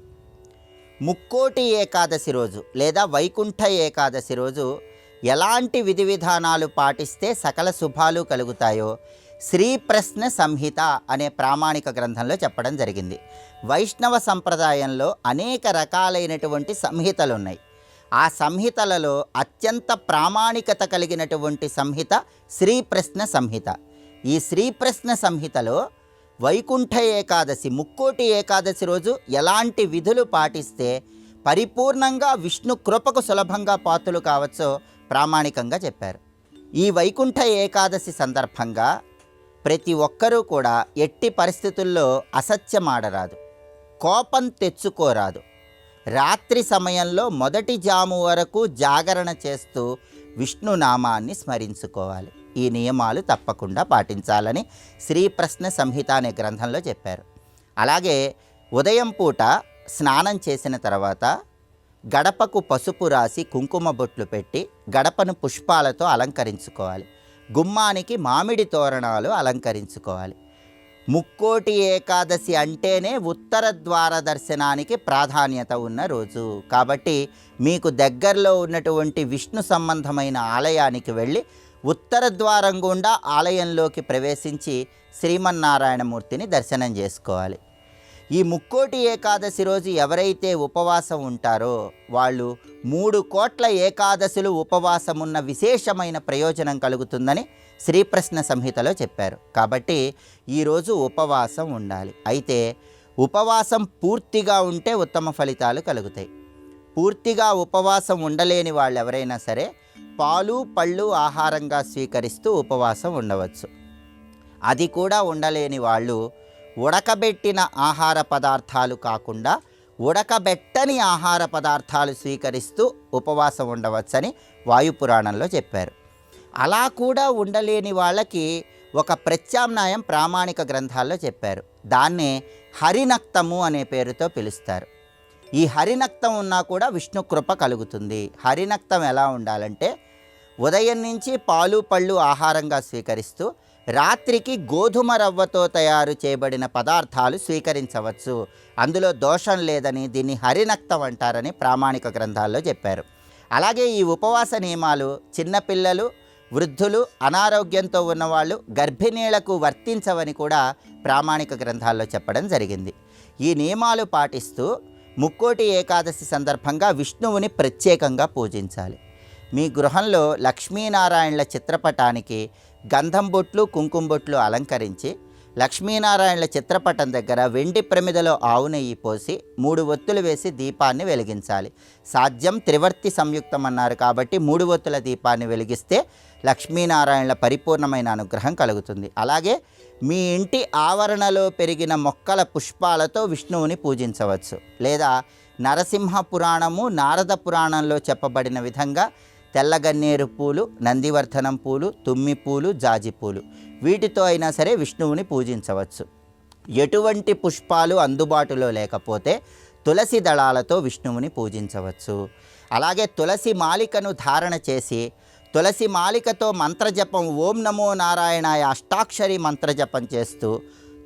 ముక్కోటి ఏకాదశి రోజు లేదా వైకుంఠ ఏకాదశి రోజు ఎలాంటి విధి విధానాలు పాటిస్తే సకల శుభాలు కలుగుతాయో శ్రీప్రశ్న సంహిత అనే ప్రామాణిక గ్రంథంలో చెప్పడం జరిగింది. వైష్ణవ సంప్రదాయంలో అనేక రకాలైనటువంటి సంహితలు ఉన్నాయి. ఆ సంహితలలో అత్యంత ప్రామాణికత కలిగినటువంటి సంహిత శ్రీప్రశ్న సంహిత. ఈ శ్రీప్రశ్న సంహితలో వైకుంఠ ఏకాదశి ముక్కోటి ఏకాదశి రోజు ఎలాంటి విధులు పాటిస్తే పరిపూర్ణంగా విష్ణు కృపకు సులభంగా పాత్రులు కావచ్చో ప్రామాణికంగా చెప్పారు. ఈ వైకుంఠ ఏకాదశి సందర్భంగా ప్రతి ఒక్కరూ కూడా ఎట్టి పరిస్థితుల్లో అసత్యమాడరాదు, కోపం తెచ్చుకోరాదు. రాత్రి సమయంలో మొదటి జాము వరకు జాగరణ చేస్తూ విష్ణునామాన్ని స్మరించుకోవాలి. ఈ నియమాలు తప్పకుండా పాటించాలని శ్రీప్రశ్న సంహిత అనే గ్రంథంలో చెప్పారు. అలాగే ఉదయం పూట స్నానం చేసిన తర్వాత గడపకు పసుపు రాసి కుంకుమ బొట్లు పెట్టి గడపను పుష్పాలతో అలంకరించుకోవాలి. గుమ్మానికి మామిడి తోరణాలు అలంకరించుకోవాలి. ముక్కోటి ఏకాదశి అంటేనే ఉత్తర ద్వార దర్శనానికి ప్రాధాన్యత ఉన్న రోజు కాబట్టి మీకు దగ్గరలో ఉన్నటువంటి విష్ణు సంబంధమైన ఆలయానికి వెళ్ళి ఉత్తర ద్వారం గుండా ఆలయంలోకి ప్రవేశించి శ్రీమన్నారాయణమూర్తిని దర్శనం చేసుకోవాలి. ఈ ముక్కోటి ఏకాదశి రోజు ఎవరైతే ఉపవాసం ఉంటారో వాళ్ళు 3 కోట్ల ఏకాదశులు ఉపవాసం ఉన్న విశేషమైన ప్రయోజనం కలుగుతుందని శ్రీప్రశ్న సంహితలో చెప్పారు. కాబట్టి ఈరోజు ఉపవాసం ఉండాలి. అయితే ఉపవాసం పూర్తిగా ఉంటే ఉత్తమ ఫలితాలు కలుగుతాయి. పూర్తిగా ఉపవాసం ఉండలేని వాళ్ళు ఎవరైనా సరే పాలు పళ్ళు ఆహారంగా స్వీకరిస్తూ ఉపవాసం ఉండవచ్చు. అది కూడా ఉండలేని వాళ్ళు ఉడకబెట్టిన ఆహార పదార్థాలు కాకుండా ఉడకబెట్టని ఆహార పదార్థాలు స్వీకరిస్తూ ఉపవాసం ఉండవచ్చని వాయుపురాణంలో చెప్పారు. అలా కూడా ఉండలేని వాళ్ళకి ఒక ప్రత్యామ్నాయం ప్రామాణిక గ్రంథాల్లో చెప్పారు. దాన్నే హరినక్తము అనే పేరుతో పిలుస్తారు. ఈ హరినక్తం ఉన్నా కూడా విష్ణు కృప కలుగుతుంది. హరినక్తం ఎలా ఉండాలంటే ఉదయం నుంచి పాలు పళ్ళు ఆహారంగా స్వీకరిస్తూ రాత్రికి గోధుమ రవ్వతో తయారు చేయబడిన పదార్థాలు స్వీకరించవచ్చు. అందులో దోషం లేదని దీన్ని హరినక్తం అంటారని ప్రామాణిక గ్రంథాల్లో చెప్పారు. అలాగే ఈ ఉపవాస నియమాలు చిన్నపిల్లలు, వృద్ధులు, అనారోగ్యంతో ఉన్నవాళ్ళు, గర్భిణీలకు వర్తించవని కూడా ప్రామాణిక గ్రంథాల్లో చెప్పడం జరిగింది. ఈ నియమాలు పాటిస్తూ ముక్కోటి ఏకాదశి సందర్భంగా విష్ణువుని ప్రత్యేకంగా పూజించాలి. మీ గృహంలో లక్ష్మీనారాయణుల చిత్రపటానికి గంధం బొట్లు కుంకుమ బొట్లు అలంకరించి లక్ష్మీనారాయణుల చిత్రపటం దగ్గర వెండి ప్రమిదలో ఆవు నెయ్యి పోసి 3 ఒత్తులు వేసి దీపాన్ని వెలిగించాలి. సాధ్యం త్రివర్తి సంయుక్తం అన్నారు కాబట్టి 3 ఒత్తుల దీపాన్ని వెలిగిస్తే లక్ష్మీనారాయణుల పరిపూర్ణమైన అనుగ్రహం కలుగుతుంది. అలాగే మీ ఇంటి ఆవరణలో పెరిగిన మొక్కల పుష్పాలతో విష్ణువుని పూజించవచ్చు. లేదా నరసింహ పురాణము, నారద పురాణంలో చెప్పబడిన విధంగా తెల్లగన్నేరు పూలు, నందివర్ధనం పూలు, తుమ్మి పూలు, జాజి పూలు వీటితో అయినా సరే విష్ణువుని పూజించవచ్చు. ఎటువంటి పుష్పాలు అందుబాటులో లేకపోతే తులసి దళాలతో విష్ణువుని పూజించవచ్చు. అలాగే తులసి మాలికను ధారణ చేసి తులసి మాలికతో మంత్రజపం ఓం నమో నారాయణాయ అష్టాక్షరి మంత్రజపం చేస్తూ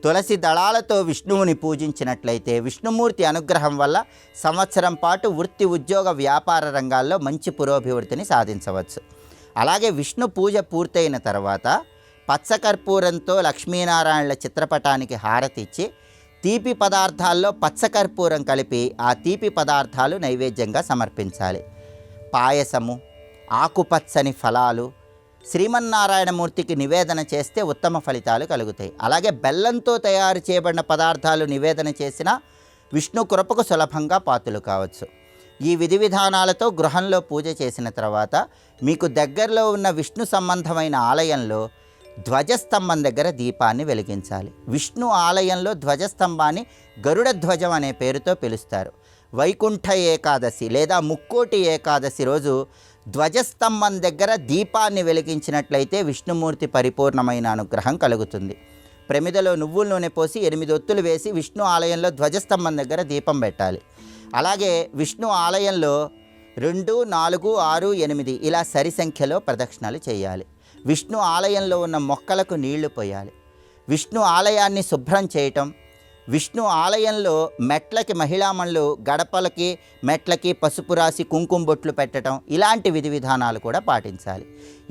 తులసి దళాలతో విష్ణువుని పూజించినట్లయితే విష్ణుమూర్తి అనుగ్రహం వల్ల సంవత్సరం పాటు వృత్తి ఉద్యోగ వ్యాపార రంగాల్లో మంచి పురోభివృద్ధిని సాధించవచ్చు. అలాగే విష్ణు పూజ పూర్తయిన తర్వాత పచ్చకర్పూరంతో లక్ష్మీనారాయణల చిత్రపటానికి హారతిచ్చి తీపి పదార్థాల్లో పచ్చకర్పూరం కలిపి ఆ తీపి పదార్థాలు నైవేద్యంగా సమర్పించాలి. పాయసము, ఆకుపచ్చని ఫలాలు శ్రీమన్నారాయణమూర్తికి నివేదన చేస్తే ఉత్తమ ఫలితాలు కలుగుతాయి. అలాగే బెల్లంతో తయారు చేయబడిన పదార్థాలు నివేదన చేసిన విష్ణు కృపకు సులభంగా పాత్రలు కావచ్చు. ఈ విధి విధానాలతో గృహంలో పూజ చేసిన తర్వాత మీకు దగ్గరలో ఉన్న విష్ణు సంబంధమైన ఆలయంలో ధ్వజస్తంభం దగ్గర దీపాన్ని వెలిగించాలి. విష్ణు ఆలయంలో ధ్వజస్తంభాన్ని గరుడ ధ్వజం అనే పేరుతో పిలుస్తారు. వైకుంఠ ఏకాదశి లేదా ముక్కోటి ఏకాదశి రోజు ధ్వజస్తంభం దగ్గర దీపాన్ని వెలిగించినట్లయితే విష్ణుమూర్తి పరిపూర్ణమైన అనుగ్రహం కలుగుతుంది. ప్రమిదలో నువ్వుల నూనె పోసి 8 ఒత్తులు వేసి విష్ణు ఆలయంలో ధ్వజస్తంభం దగ్గర దీపం పెట్టాలి. అలాగే విష్ణు ఆలయంలో 2, 4, 6, 8 ఇలా సరి సంఖ్యలో ప్రదక్షిణలు చేయాలి. విష్ణు ఆలయంలో ఉన్న మొక్కలకు నీళ్లు పోయాలి. విష్ణు ఆలయాన్ని శుభ్రం చేయటం, విష్ణు ఆలయంలో మెట్లకి మహిళామణులు గడపలకి మెట్లకి పసుపు రాసి కుంకుమ బొట్లు పెట్టడం ఇలాంటి విధి విధానాలు కూడా పాటించాలి.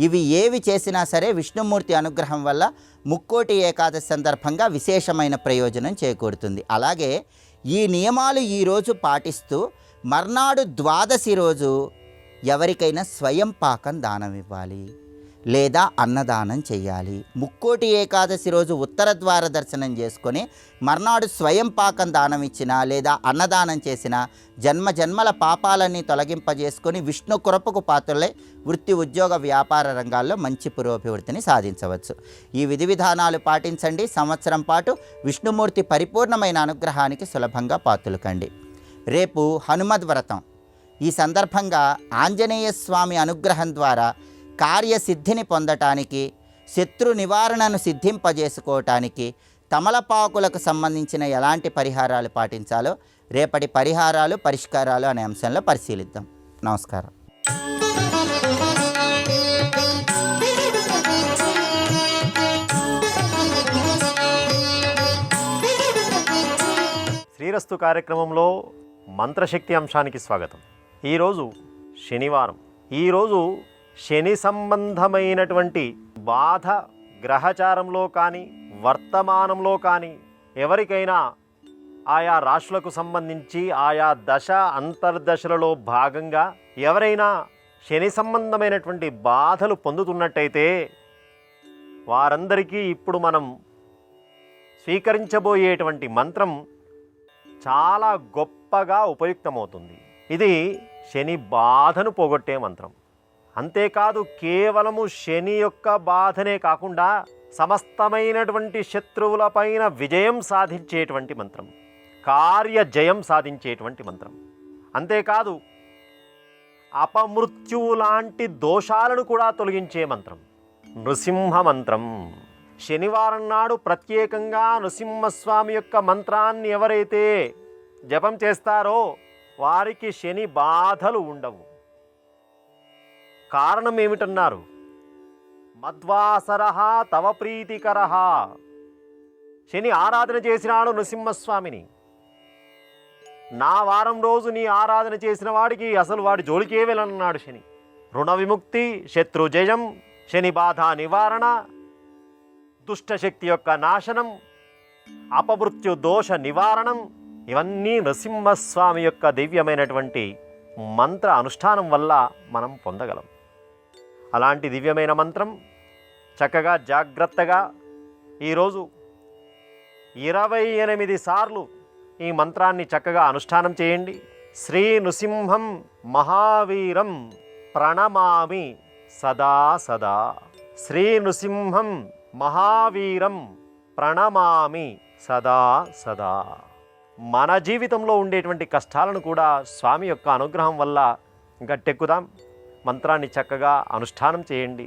ఇవి ఏవి చేసినా సరే విష్ణుమూర్తి అనుగ్రహం వల్ల ముక్కోటి ఏకాదశి సందర్భంగా విశేషమైన ప్రయోజనం చేకూరుతుంది. అలాగే ఈ నియమాలు ఈరోజు పాటిస్తూ మర్నాడు ద్వాదశి రోజు ఎవరికైనా స్వయం పాకం దానం ఇవ్వాలి లేదా అన్నదానం చేయాలి. ముక్కోటి ఏకాదశి రోజు ఉత్తర ద్వార దర్శనం చేసుకొని మర్నాడు స్వయం పాకం దానం ఇచ్చినా లేదా అన్నదానం చేసినా జన్మ జన్మల పాపాలన్నీ తొలగింపజేసుకొని విష్ణు కృపకు పాత్రలై వృత్తి, ఉద్యోగ, వ్యాపార రంగాల్లో మంచి పురోభివృద్ధిని సాధించవచ్చు. ఈ విధి విధానాలు పాటించండి. సంవత్సరం పాటు విష్ణుమూర్తి పరిపూర్ణమైన అనుగ్రహానికి సులభంగా పాత్రలు కండి. రేపు హనుమద్ వ్రతం. ఈ సందర్భంగా ఆంజనేయ స్వామి అనుగ్రహం ద్వారా కార్యసిద్ధిని పొందటానికి, శత్రు నివారణను సిద్ధింపజేసుకోవటానికి తమలపాకులకు సంబంధించిన ఎలాంటి పరిహారాలు పాటించాలో రేపటి పరిహారాలు, పరిష్కారాలు అనే అంశంలో పరిశీలిద్దాం. నమస్కారం. శ్రీరస్తు కార్యక్రమంలో మంత్రశక్తి అంశానికి స్వాగతం. ఈరోజు శనివారం. ఈరోజు శని సంబంధమైనటువంటి బాధ గ్రహచారంలో కానీ వర్తమానంలో కానీ ఎవరికైనా ఆయా రాశులకు సంబంధించి ఆయా దశ అంతర్దశలలో భాగంగా ఎవరైనా శని సంబంధమైనటువంటి బాధలు పొందుతున్నట్టయితే వారందరికీ ఇప్పుడు మనం స్వీకరించబోయేటువంటి మంత్రం చాలా గొప్పగా ఉపయుక్తమవుతుంది. ఇది శని బాధను పోగొట్టే మంత్రం. అంతేకాదు కేవలము శని యొక్క బాధనే కాకుండా సమస్తమైనటువంటి శత్రువులపైన విజయం సాధించేటువంటి మంత్రం, కార్యజయం సాధించేటువంటి మంత్రం. అంతేకాదు అపమృత్యువు లాంటి దోషాలను కూడా తొలగించే మంత్రం నృసింహ మంత్రం. శనివారం నాడు ప్రత్యేకంగా నృసింహస్వామి యొక్క మంత్రాన్ని ఎవరైతే జపం చేస్తారో వారికి శని బాధలు ఉండవు. కారణం ఏమిటన్నారు? మద్వాసర తవ ప్రీతికర. శని ఆరాధన చేసినాడు నృసింహస్వామిని. నా వారం రోజు నీ ఆరాధన చేసిన వాడికి అసలు వాడి జోలికే వెళ్ళనన్నాడు శని. రుణ విముక్తి, శత్రు జయం, శని బాధ నివారణ, దుష్టశక్తి యొక్క నాశనం, అపమృత్యు దోష నివారణం ఇవన్నీ నృసింహస్వామి యొక్క దివ్యమైనటువంటి మంత్ర అనుష్ఠానం వల్ల మనం పొందగలం. అలాంటి దివ్యమైన మంత్రం చక్కగా జాగ్రత్తగా ఈరోజు 28 సార్లు ఈ మంత్రాన్ని చక్కగా అనుష్ఠానం చేయండి. శ్రీ నృసింహం మహావీరం ప్రణమామి సదా సదా. శ్రీ నృసింహం మహావీరం ప్రణమామి సదా సదా. మన జీవితంలో ఉండేటువంటి కష్టాలను కూడా స్వామి యొక్క అనుగ్రహం వల్ల గట్టెక్కుదాం. మంత్రాన్ని చక్కగా అనుష్ఠానం చేయండి.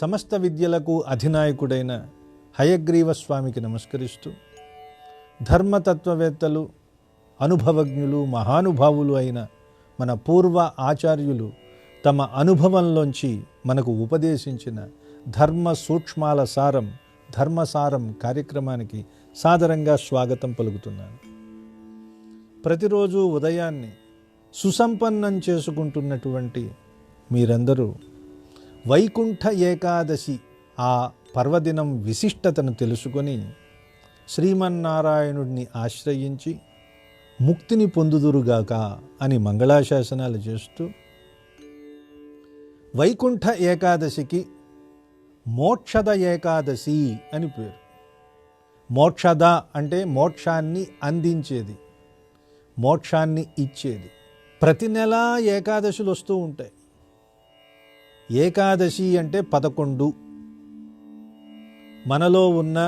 సమస్త విద్యలకు అధినాయకుడైన హయగ్రీవ స్వామికి నమస్కరిస్తూ, ధర్మతత్వవేత్తలు, అనుభవజ్ఞులు, మహానుభావులు అయిన మన పూర్వ ఆచార్యులు తమ అనుభవంలోంచి మనకు ఉపదేశించిన ధర్మ సూక్ష్మాల సారం, ధర్మసారం కార్యక్రమానికి సాదరంగా స్వాగతం పలుకుతున్నాను. ప్రతిరోజు ఉదయాన్నే సుసంపన్నం చేసుకుంటున్నటువంటి మీరందరూ వైకుంఠ ఏకాదశి ఆ పర్వదినం విశిష్టతను తెలుసుకొని శ్రీమన్నారాయణుడిని ఆశ్రయించి ముక్తిని పొందుదురుగాక అని మంగళాశాసనాలు చేస్తూ, వైకుంఠ ఏకాదశికి మోక్షద ఏకాదశి అని పేరు. మోక్షద అంటే మోక్షాన్ని అందించేది, మోక్షాన్ని ఇచ్చేది. ప్రతి నెల ఏకాదశులు వస్తూ ఉంటాయి. ఏకాదశి అంటే 11. మనలో ఉన్న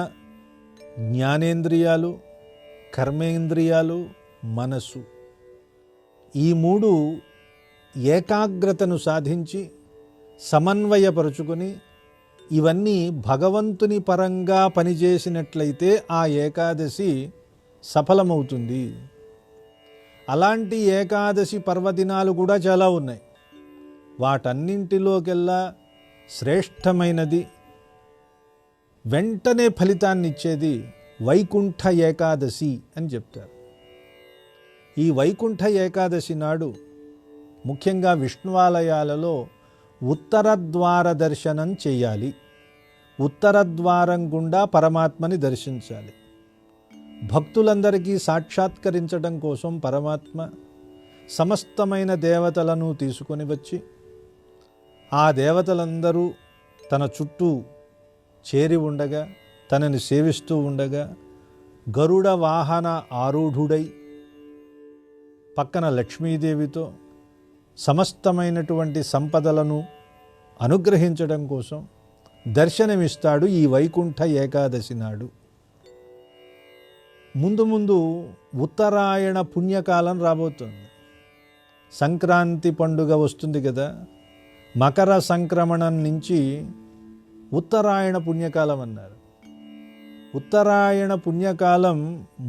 జ్ఞానేంద్రియాలు, కర్మేంద్రియాలు, మనసు, ఈ 3 ఏకాగ్రతను సాధించి సమన్వయపరుచుకొని ఇవన్నీ భగవంతుని పరంగా పనిచేసినట్లయితే ఆ ఏకాదశి సఫలమవుతుంది. అలాంటి ఏకాదశి పర్వదినాలు కూడా చాలా ఉన్నాయి. వాటన్నింటిలోకెల్లా శ్రేష్టమైనది, వెంటనే ఫలితాన్ని ఇచ్చేది వైకుంఠ ఏకాదశి అని చెప్తారు. ఈ వైకుంఠ ఏకాదశి నాడు ముఖ్యంగా విష్ణువాలయాలలో ఉత్తర ద్వార దర్శనం చేయాలి. ఉత్తర ద్వారం గుండా పరమాత్మని దర్శించాలి. భక్తులందరికీ సాక్షాత్కరించడం కోసం పరమాత్మ సమస్తమైన దేవతలను తీసుకొని వచ్చి ఆ దేవతలందరూ తన చుట్టూ చేరి ఉండగా, తనని సేవిస్తూ ఉండగా, గరుడ వాహన ఆరూఢుడై పక్కన లక్ష్మీదేవితో సమస్తమైనటువంటి సంపదలను అనుగ్రహించడం కోసం దర్శనమిస్తాడు ఈ వైకుంఠ ఏకాదశి నాడు. ముందు ముందు ఉత్తరాయణ పుణ్యకాలం రాబోతుంది. సంక్రాంతి పండుగ వస్తుంది కదా, మకర సంక్రమణం నుంచి ఉత్తరాయణ పుణ్యకాలం అన్నారు. ఉత్తరాయణ పుణ్యకాలం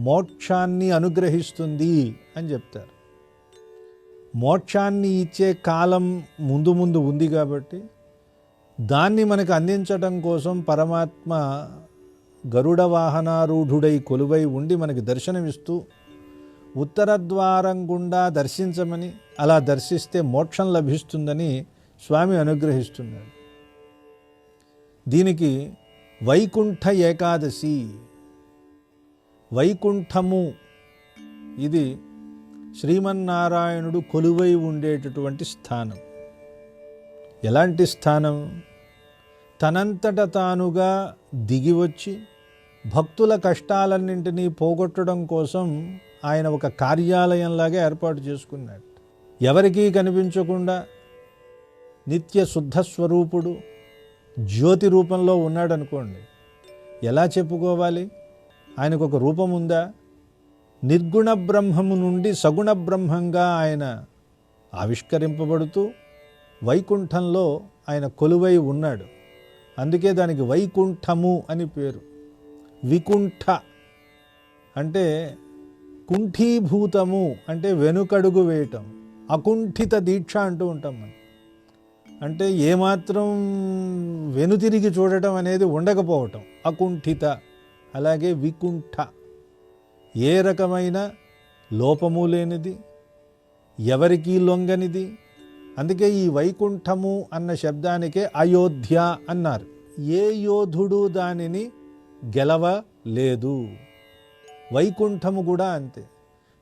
మోక్షాన్ని అనుగ్రహిస్తుంది అని చెప్తారు. మోక్షాన్ని ఇచ్చే కాలం ముందు ముందు ఉంది కాబట్టి దాన్ని మనకు అందించడం కోసం పరమాత్మ గరుడ వాహనారూఢుడై కొలువై ఉండి మనకి దర్శనమిస్తూ ఉత్తర ద్వారం గుండా దర్శించమని, అలా దర్శిస్తే మోక్షం లభిస్తుందని స్వామి అనుగ్రహిస్తున్నాడు. దీనికి వైకుంఠ ఏకాదశి, వైకుంఠము, ఇది శ్రీమన్నారాయణుడు కొలువై ఉండేటటువంటి స్థానం. ఎలాంటి స్థానం? తనంతట తానుగా దిగివచ్చి భక్తుల కష్టాలన్నింటినీ పోగొట్టడం కోసం ఆయన ఒక కార్యాలయంలాగా ఏర్పాటు చేసుకున్నాడు. ఎవరికీ కనిపించకుండా నిత్య శుద్ధ స్వరూపుడు జ్యోతి రూపంలో ఉన్నాడనుకోండి, ఎలా చెప్పుకోవాలి? ఆయనకు ఒక రూపం ఉందా? నిర్గుణ బ్రహ్మము నుండి సగుణ బ్రహ్మంగా ఆయన ఆవిష్కరింపబడుతూ వైకుంఠంలో ఆయన కొలువై ఉన్నాడు. అందుకే దానికి వైకుంఠము అని పేరు. వికుంఠ అంటే కుంఠీభూతము, అంటే వెనుకడుగు వేయటం. అకుంఠిత దీక్ష అంటూ ఉంటాం మనం. అంటే ఏమాత్రం వెనుతిరిగి చూడటం అనేది ఉండకపోవటం, అకుంఠిత. అలాగే వికుంఠ, ఏ రకమైన లోపము లేనిది, ఎవరికీ లొంగనిది. అందుకే ఈ వైకుంఠము అన్న శబ్దానికే అయోధ్య అన్నారు. ఏ యోధుడు దానిని గెలవలేదు. వైకుంఠము కూడా అంతే.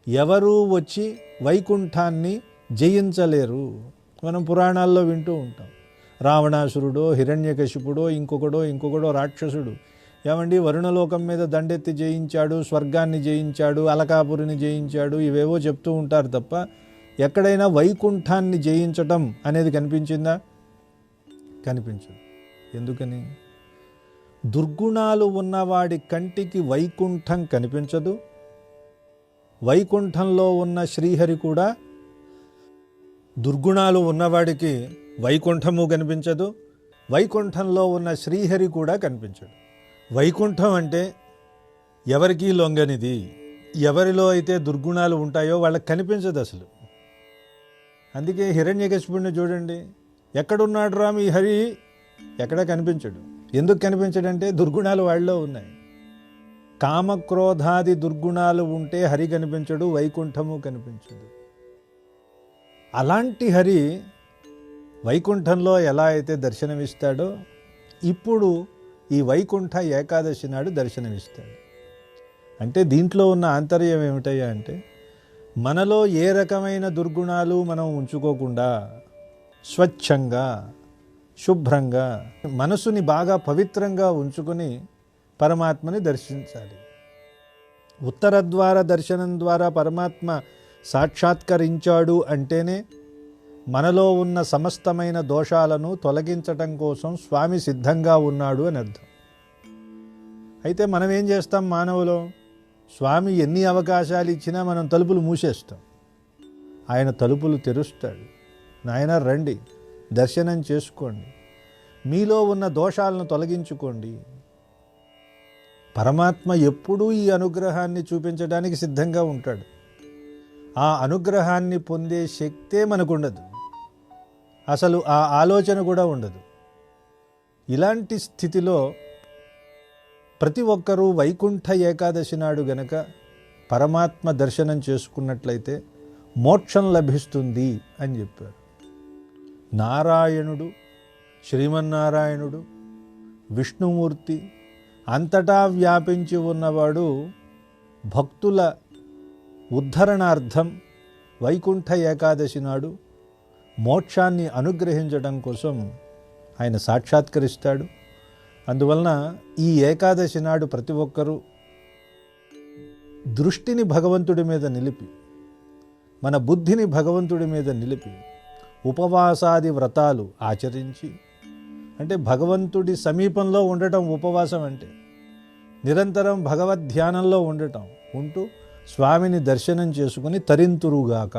ఎవరూ వచ్చి వైకుంఠాన్ని జయించలేరు. మనం పురాణాల్లో వింటూ ఉంటాం. రావణాసురుడో, హిరణ్యకశిపుడో, ఇంకొకడో రాక్షసుడు ఏమండి వరుణలోకం మీద దండెత్తి జయించాడు, స్వర్గాన్ని జయించాడు, అలకాపురిని జయించాడు, ఇవేవో చెప్తూ ఉంటారు తప్ప ఎక్కడైనా వైకుంఠాన్ని జయించటం అనేది కనిపించిందా? కనిపించదు. ఎందుకని? దుర్గుణాలు ఉన్నవాడి కంటికి వైకుంఠం కనిపించదు. వైకుంఠంలో ఉన్న శ్రీహరి కూడా దుర్గుణాలు ఉన్నవాడికి వైకుంఠము కనిపించదు. వైకుంఠంలో ఉన్న శ్రీహరి కూడా కనిపించడు. వైకుంఠం అంటే ఎవరికీ లొంగనిది. ఎవరిలో అయితే దుర్గుణాలు ఉంటాయో వాళ్ళకి కనిపించదు అసలు. అందుకే హిరణ్యకశిపుడిని చూడండి, ఎక్కడున్నాడు రా మీ హరి? ఎక్కడ కనిపించడు. ఎందుకు కనిపించడంటే దుర్గుణాలు వాళ్ళలో ఉన్నాయి. కామక్రోధాది దుర్గుణాలు ఉంటే హరి కనిపించడు, వైకుంఠము కనిపించదు. అలాంటి హరి వైకుంఠంలో ఎలా అయితే దర్శనమిస్తాడో ఇప్పుడు ఈ వైకుంఠ ఏకాదశి నాడు దర్శనమిస్తాడు. అంటే దీంట్లో ఉన్న ఆంతర్యం ఏమిటయ్యా అంటే, మనలో ఏ రకమైన దుర్గుణాలు మనం ఉంచుకోకుండా స్వచ్ఛంగా శుభ్రంగా మనసుని బాగా పవిత్రంగా ఉంచుకొని పరమాత్మని దర్శించాలి. ఉత్తర ద్వార దర్శనం ద్వారా పరమాత్మ సాక్షాత్కరించాడు అంటేనే మనలో ఉన్న సమస్తమైన దోషాలను తొలగించటం కోసం స్వామి సిద్ధంగా ఉన్నాడు అని అర్థం. అయితే మనం ఏం చేస్తాం? మానవులు స్వామి ఎన్ని అవకాశాలు ఇచ్చినా మనం తలుపులు మూసేస్తాం. ఆయన తలుపులు తెరుస్తాడు. నాయన రండి, దర్శనం చేసుకోండి, మీలో ఉన్న దోషాలను తొలగించుకోండి. పరమాత్మ ఎప్పుడూ ఈ అనుగ్రహాన్ని చూపించడానికి సిద్ధంగా ఉంటాడు. ఆ అనుగ్రహాన్ని పొందే శక్తే మనకుండదు, అసలు ఆ ఆలోచన కూడా ఉండదు. ఇలాంటి స్థితిలో ప్రతి ఒక్కరూ వైకుంఠ ఏకాదశి నాడు గనక పరమాత్మ దర్శనం చేసుకున్నట్లయితే మోక్షం లభిస్తుంది అని చెప్పారు. నారాయణుడు, శ్రీమన్నారాయణుడు, విష్ణుమూర్తి అంతటా వ్యాపించి ఉన్నవాడు భక్తుల ఉద్ధరణార్థం వైకుంఠ ఏకాదశి నాడు మోక్షాన్ని అనుగ్రహించడం కోసం ఆయన సాక్షాత్కరిస్తాడు. అందువలన ఈ ఏకాదశి నాడు ప్రతి ఒక్కరూ దృష్టిని భగవంతుడి మీద నిలిపి, మన బుద్ధిని భగవంతుడి మీద నిలిపి ఉపవాసాది వ్రతాలు ఆచరించి, అంటే భగవంతుడి సమీపంలో ఉండటం ఉపవాసం అంటే నిరంతరం భగవద్ ధ్యానంలో ఉంటూ స్వామిని దర్శనం చేసుకుని తరింతురుగాక.